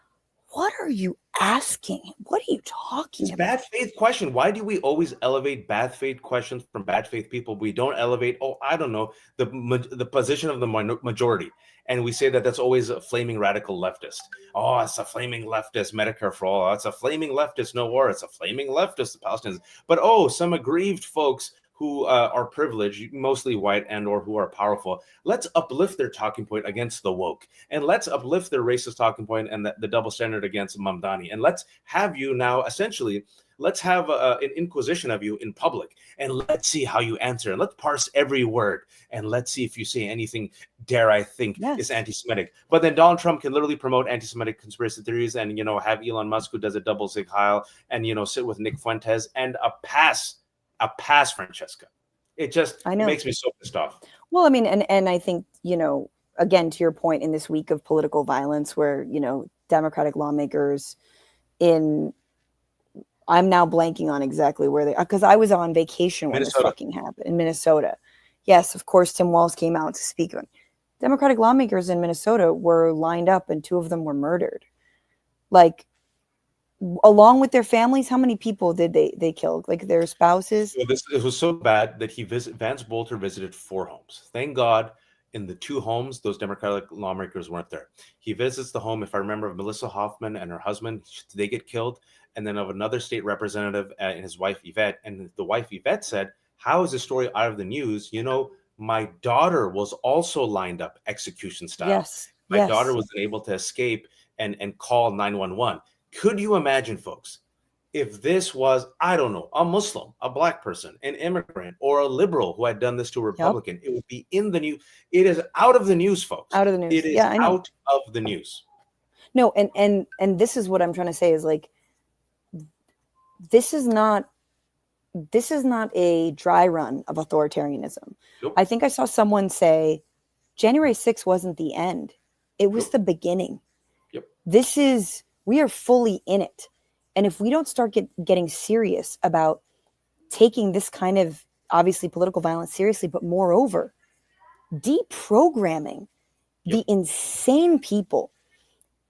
what are you asking? What are you talking about? Bad faith question. Why do we always elevate bad faith questions from bad faith people? We don't elevate, the position of the majority. And we say that that's always a flaming radical leftist. Oh, it's a flaming leftist, Medicare for all. It's a flaming leftist, no war. It's a flaming leftist, the Palestinians. But some aggrieved folks who are privileged, mostly white and or who are powerful, let's uplift their talking point against the woke. And let's uplift their racist talking point and the double standard against Mamdani. And let's have you now essentially let's have an inquisition of you in public, and let's see how you answer, and let's parse every word, and let's see if you say anything, dare I think, is anti-Semitic. But then Donald Trump can literally promote anti-Semitic conspiracy theories and, have Elon Musk, who does a double Sig Heil, and, sit with Nick Fuentes, and a pass, Francesca. It makes me so pissed off. Well, I mean, and I think, again, to your point, in this week of political violence where, Democratic lawmakers I'm now blanking on exactly where because I was on vacation when this fucking happened in Minnesota. Yes, of course, Tim Walz came out to speak. Democratic lawmakers in Minnesota were lined up and 2 of them were murdered. Like, along with their families, how many people did they kill? Like their spouses? Well, it was so bad that Vance Bolter visited 4 homes. Thank God in the 2 homes, those Democratic lawmakers weren't there. He visits the home, if I remember, of Melissa Hoffman and her husband. They get killed. And then of another state representative and his wife, Yvette. And the wife, Yvette, said, how is this story out of the news? My daughter was also lined up execution style. Yes. My daughter was able to escape and call 911. Could you imagine, folks, if this was, I don't know, a Muslim, a Black person, an immigrant, or a liberal who had done this to a Republican? It would be in the news. It is out of the news, folks. Out of the news. It is out of the news. No, and this is what I'm trying to say is like, this is not a dry run of authoritarianism. Nope. I think I saw someone say January 6th wasn't the end. It was the beginning. Yep. We are fully in it. And if we don't start getting serious about taking this kind of, obviously, political violence seriously, but moreover, deprogramming the insane people,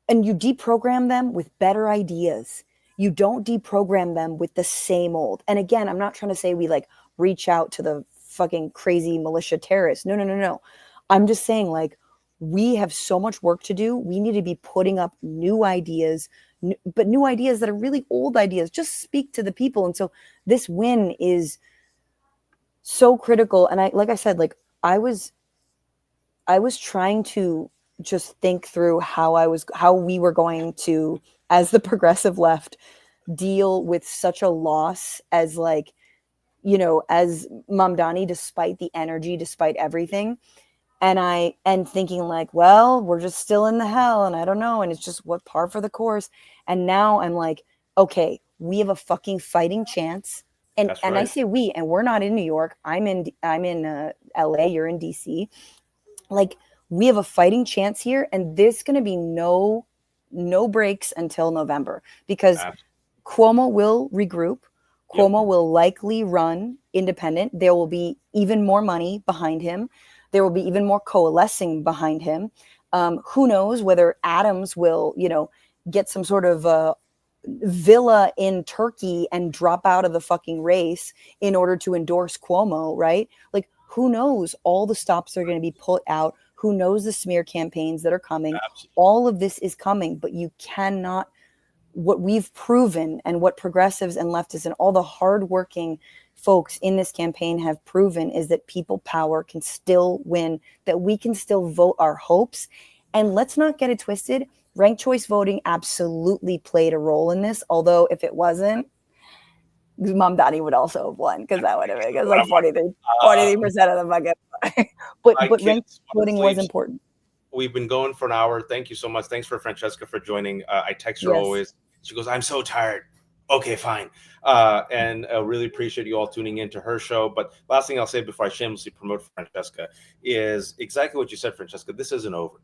and you deprogram them with better ideas. You don't deprogram them with the same old. And again, I'm not trying to say we like reach out to the fucking crazy militia terrorists. No. I'm just saying, like, we have so much work to do. We need to be putting up new ideas, but new ideas that are really old ideas. Just speak to the people. And so this win is so critical. And like I said, like I was trying to just think through how we were going to, as the progressive left, deal with such a loss as like, as Mamdani, despite the energy, despite everything. And thinking like, well, we're just still in the hell and I don't know. And it's just what par for the course. And now I'm like, okay, we have a fucking fighting chance. And That's and right. I say we, and we're not in New York. I'm in LA, you're in DC. Like, we have a fighting chance here, and there's going to be no breaks until November, because Cuomo will regroup. Cuomo will likely run independent. There will be even more money behind him. There will be even more coalescing behind him. Who knows whether Adams will, get some sort of villa in Turkey and drop out of the fucking race in order to endorse Cuomo, right? Like, who knows? All the stops are going to be put out. Who knows the smear campaigns that are coming? Absolutely. All of this is coming, but you cannot, what we've proven and what progressives and leftists and all the hardworking folks in this campaign have proven is that people power can still win, that we can still vote our hopes. And let's not get it twisted. Ranked choice voting absolutely played a role in this. Although if it wasn't, Mamdani would also have won, because that would have been like 43% of the fucking. but ranked voting was important. We've been going for an hour. Thank you so much. Thanks for Francesca for joining. I text her always. She goes, I'm so tired. Okay, fine. And I really appreciate you all tuning into her show. But last thing I'll say before I shamelessly promote Francesca is exactly what you said, Francesca. This isn't over.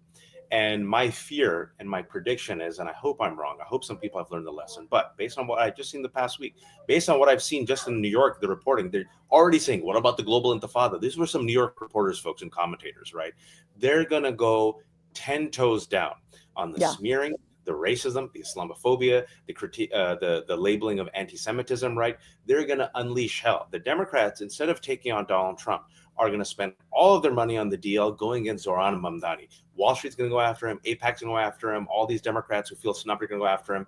And my fear and my prediction is, and I hope I'm wrong, I hope some people have learned the lesson, but based on what I just seen the past week, based on what I've seen just in New York, the reporting, they're already saying, what about the global intifada? These were some New York reporters, folks, and commentators, right? They're going to go 10 toes down on the smearing, the racism, the Islamophobia, the critique, the labeling of anti-Semitism, right? They're going to unleash hell. The Democrats, instead of taking on Donald Trump, are going to spend all of their money on the DL going against Zohran and Mamdani. Wall Street's going to go after him. AIPAC's going to go after him. All these Democrats who feel snubbed are going to go after him.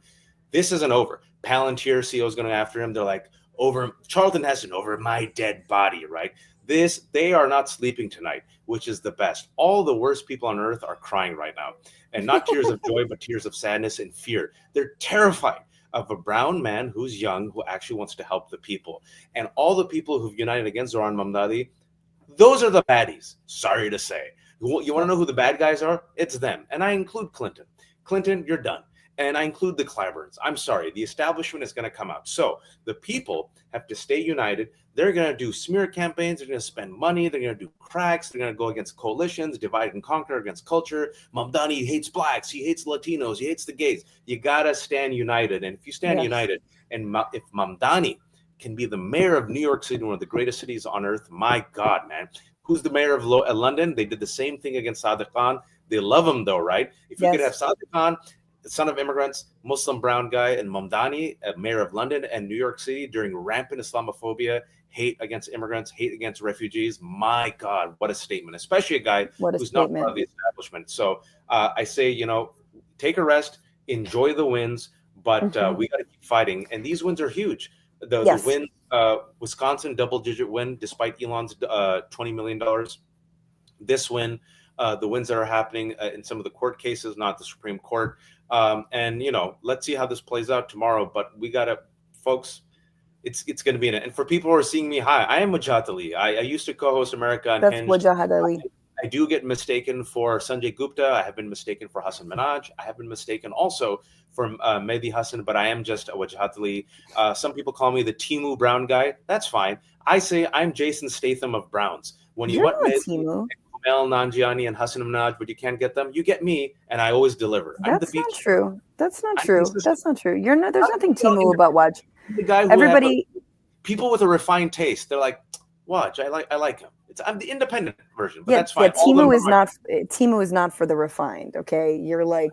This isn't over. Palantir CEO is going to go after him. They're like, over Charlton Heston, over my dead body, right? They are not sleeping tonight, which is the best. All the worst people on earth are crying right now. And not tears of joy, but tears of sadness and fear. They're terrified of a brown man who's young, who actually wants to help the people. And all the people who've united against Zohran Mamdani, those are the baddies. Sorry to say. You want to know who the bad guys are? It's them. And I include Clinton. Clinton, you're done. And I include the Clyburns. I'm sorry. The establishment is going to come out. So the people have to stay united. They're going to do smear campaigns. They're going to spend money. They're going to do cracks. They're going to go against coalitions, divide and conquer against culture. Mamdani hates blacks. He hates Latinos. He hates the gays. You got to stand united. And if you stand united, and if Mamdani can be the mayor of New York City, one of the greatest cities on earth, my God, man. Who's the mayor of London? They did the same thing against Sadiq Khan. They love him, though, right? If you could have Sadiq Khan, the son of immigrants, Muslim brown guy, and Mamdani, mayor of London and New York City during rampant Islamophobia, hate against immigrants, hate against refugees. My God, what a statement, especially a guy who's not part of the establishment. So I say, take a rest, enjoy the wins, but we got to keep fighting. And these wins are huge. The win, Wisconsin double-digit win, despite Elon's $20 million. This win, the wins that are happening in some of the court cases, not the Supreme Court. And, let's see how this plays out tomorrow. But we got to, folks, it's going to be in it. And for people who are seeing me, hi, I am Wajahat Ali. I used to co-host America Unhinged. That's Wajahat Ali. I do get mistaken for Sanjay Gupta. I have been mistaken for Hassan Minhaj. I have been mistaken also for Mehdi Hassan, but I am just a Wajahat Ali. Some people call me the Timu Brown guy. That's fine. I say I'm Jason Statham of Browns. When you want Mehdi, Mel Nanjiani and Hassan Minhaj, but you can't get them, you get me, and I always deliver. That's not true. That's not true. That's not true. You're not. There's nothing Timu about Waj. The guy who everybody, people with a refined taste, they're like, Waj, I like him. I'm the independent version, but that's fine. Timu is not for the refined. Okay, you're like,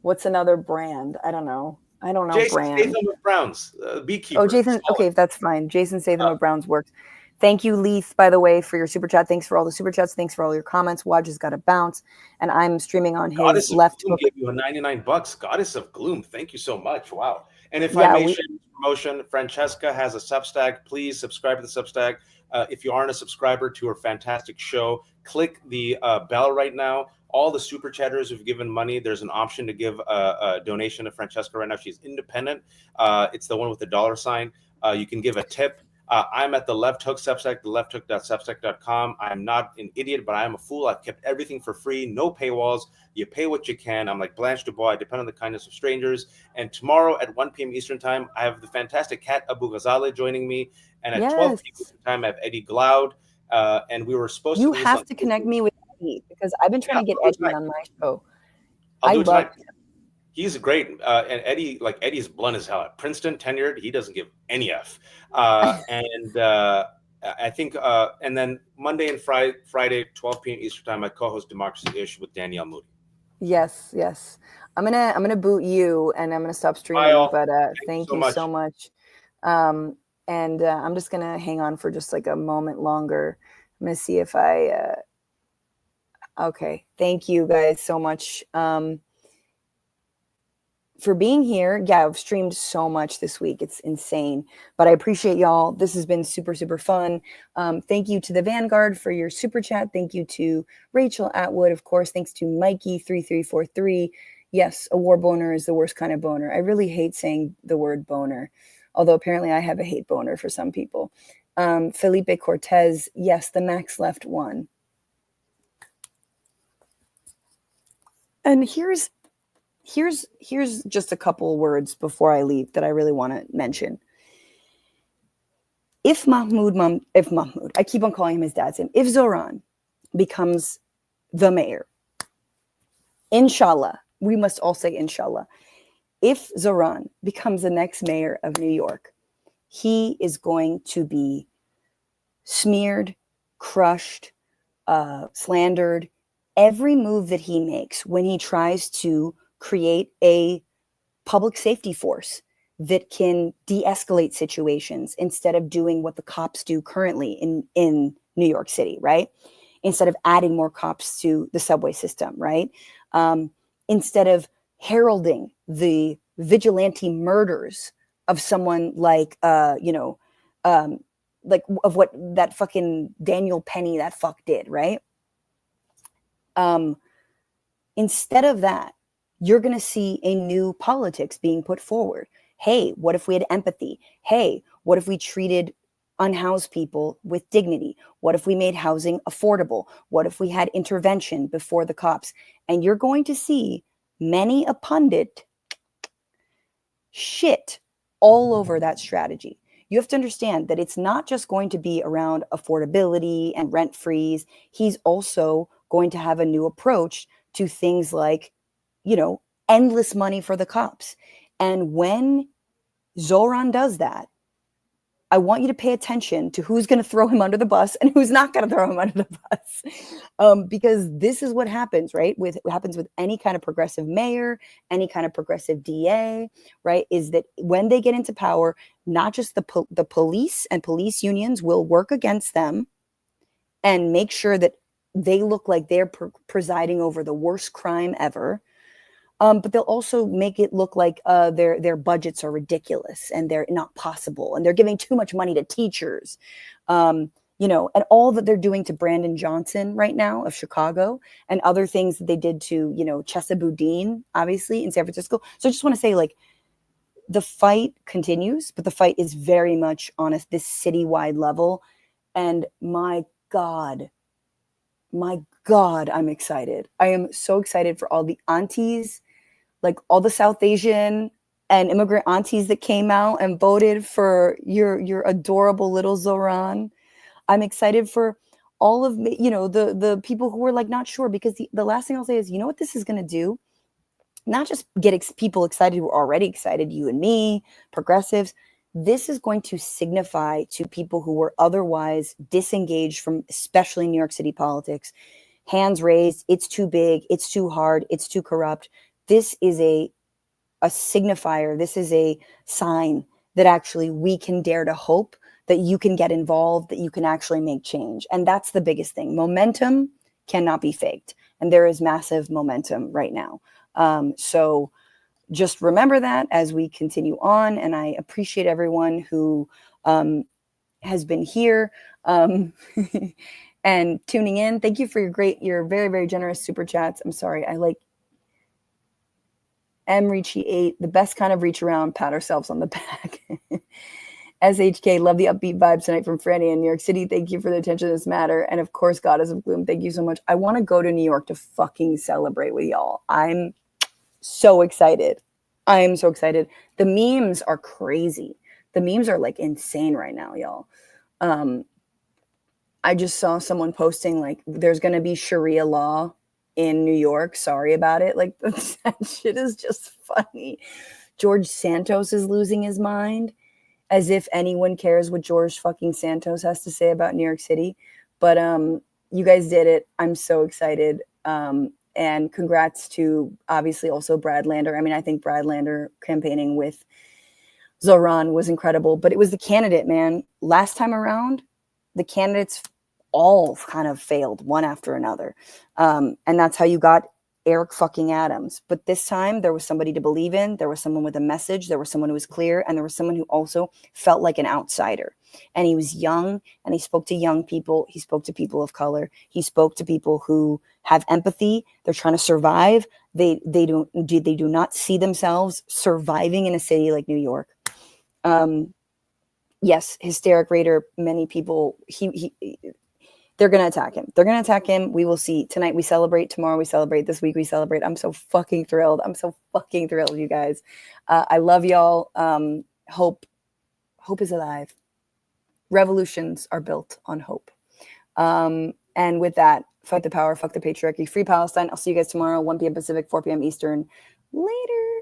what's another brand? I don't know. Jason brand. Statham of Browns, beekeeper. Oh, Jason. Okay, that's fine. Jason Statham of Browns works. Thank you, Leith, by the way, for your super chat. Thanks for all the super chats. Thanks for all your comments. Waj has got a bounce, and I'm streaming on his left hook. Gave you a $99. Goddess of Gloom. Thank you so much. Wow. And if I may share this promotion, Francesca has a Substack. Please subscribe to the Substack. If you aren't a subscriber to her fantastic show, click the bell right now. All the super chatters who've given money, there's an option to give a donation to Francesca right now. She's independent. It's the one with the $sign. You can give a tip. I'm at the Left Hook Substack, the lefthook.substack.com. I'm not an idiot, but I am a fool. I've kept everything for free, no paywalls. You pay what you can. I'm like Blanche Dubois. I depend on the kindness of strangers. And tomorrow at 1 p.m. Eastern Time, I have the fantastic Kat Abu Ghazaleh joining me. And at 12 p.m. Eastern Time, I have Eddie Glaude. And we were supposed to. You have to connect me with Eddie because I've been trying to get Eddie on my show. I'll do it tonight. He's great. And Eddie's blunt as hell. At Princeton, tenured, he doesn't give any F. And I think, and then Monday and Friday, 12 p.m. Eastern Time, I co-host Democracy Ish with Danielle Moody. Yes. I'm gonna boot you, and I'm gonna stop streaming. But thank you so much. And I'm just gonna hang on for just like a moment longer. I'm gonna see if I. Okay, thank you guys so much. For being here. I've streamed so much this week. It's insane, but I appreciate y'all. This has been super, super fun. Thank you to the Vanguard for your super chat. Thank you to Rachel Atwood, of course. Thanks to Mikey3343. Yes, a war boner is the worst kind of boner. I really hate saying the word boner, although apparently I have a hate boner for some people. Felipe Cortez. Yes, the Max Left one. And here's just a couple words before I leave that I really want to mention. If Mahmoud, I keep on calling him his dad's name, if Zohran becomes the mayor, inshallah, we must all say inshallah, if Zohran becomes the next mayor of New York, he is going to be smeared, crushed, slandered. Every move that he makes when he tries to create a public safety force that can de-escalate situations instead of doing what the cops do currently in New York City, right? Instead of adding more cops to the subway system, right? Instead of heralding the vigilante murders of someone like, like of what that fucking Daniel Penny, that fuck did, right? Instead of that, you're going to see a new politics being put forward. Hey, what if we had empathy? Hey, what if we treated unhoused people with dignity? What if we made housing affordable? What if we had intervention before the cops? And you're going to see many a pundit shit all over that strategy. You have to understand that it's not just going to be around affordability and rent freeze. He's also going to have a new approach to things like, endless money for the cops. And when Zohran does that, I want you to pay attention to who's going to throw him under the bus and who's not going to throw him under the bus. Because this is what happens, right? What happens with any kind of progressive mayor, any kind of progressive DA, right? Is that when they get into power, not just the police and police unions will work against them and make sure that they look like they're presiding over the worst crime ever. But they'll also make it look like their budgets are ridiculous and they're not possible and they're giving too much money to teachers, and all that they're doing to Brandon Johnson right now of Chicago and other things that they did to, Chesa Boudin, obviously, in San Francisco. So I just want to say, like, the fight continues, but the fight is very much on this citywide level. And my God, I'm excited. I am so excited for all the aunties, like all the South Asian and immigrant aunties that came out and voted for your adorable little Zohran. I'm excited for all of the people who were like not sure, because the last thing I'll say is, you know what this is going to do? Not just get people excited who are already excited, you and me, progressives. This is going to signify to people who were otherwise disengaged from, especially New York City politics, hands raised, it's too big, it's too hard, it's too corrupt. This is a signifier. This is a sign that actually we can dare to hope, that you can get involved, that you can actually make change. And that's the biggest thing. Momentum cannot be faked. And there is massive momentum right now. So just remember that as we continue on. And I appreciate everyone who has been here and tuning in. Thank you for your very, very generous super chats. I'm sorry. I like M Reachy 8, the best kind of reach around, pat ourselves on the back. SHK, love the upbeat vibes tonight from Franny in New York City. Thank you for the attention to this matter. And of course, Goddess of Gloom, thank you so much. I want to go to New York to fucking celebrate with y'all. I'm so excited. I am so excited. The memes are crazy. The memes are like insane right now, y'all. I just saw someone posting like there's going to be Sharia law in New York. Sorry about it. Like that shit is just funny. George Santos is losing his mind, as if anyone cares what George fucking Santos has to say about New York City. But you guys did it. I'm so excited. And congrats to obviously also Brad Lander. I mean, I think Brad Lander campaigning with Zohran was incredible, but it was the candidate, man. Last time around, the candidates all kind of failed one after another. And that's how you got Eric fucking Adams. But this time there was somebody to believe in. There was someone with a message. There was someone who was clear. And there was someone who also felt like an outsider. And he was young and he spoke to young people. He spoke to people of color. He spoke to people who have empathy. They're trying to survive. They do not see themselves surviving in a city like New York. Yes, hysteric raider. Many people, they're going to attack him. They're going to attack him. We will see. Tonight we celebrate. Tomorrow we celebrate. This week we celebrate. I'm so fucking thrilled. I'm so fucking thrilled, you guys. I love y'all. Hope is alive. Revolutions are built on hope. And with that, fight the power, fuck the patriarchy, free Palestine. I'll see you guys tomorrow, 1 p.m. Pacific, 4 p.m. Eastern. Later.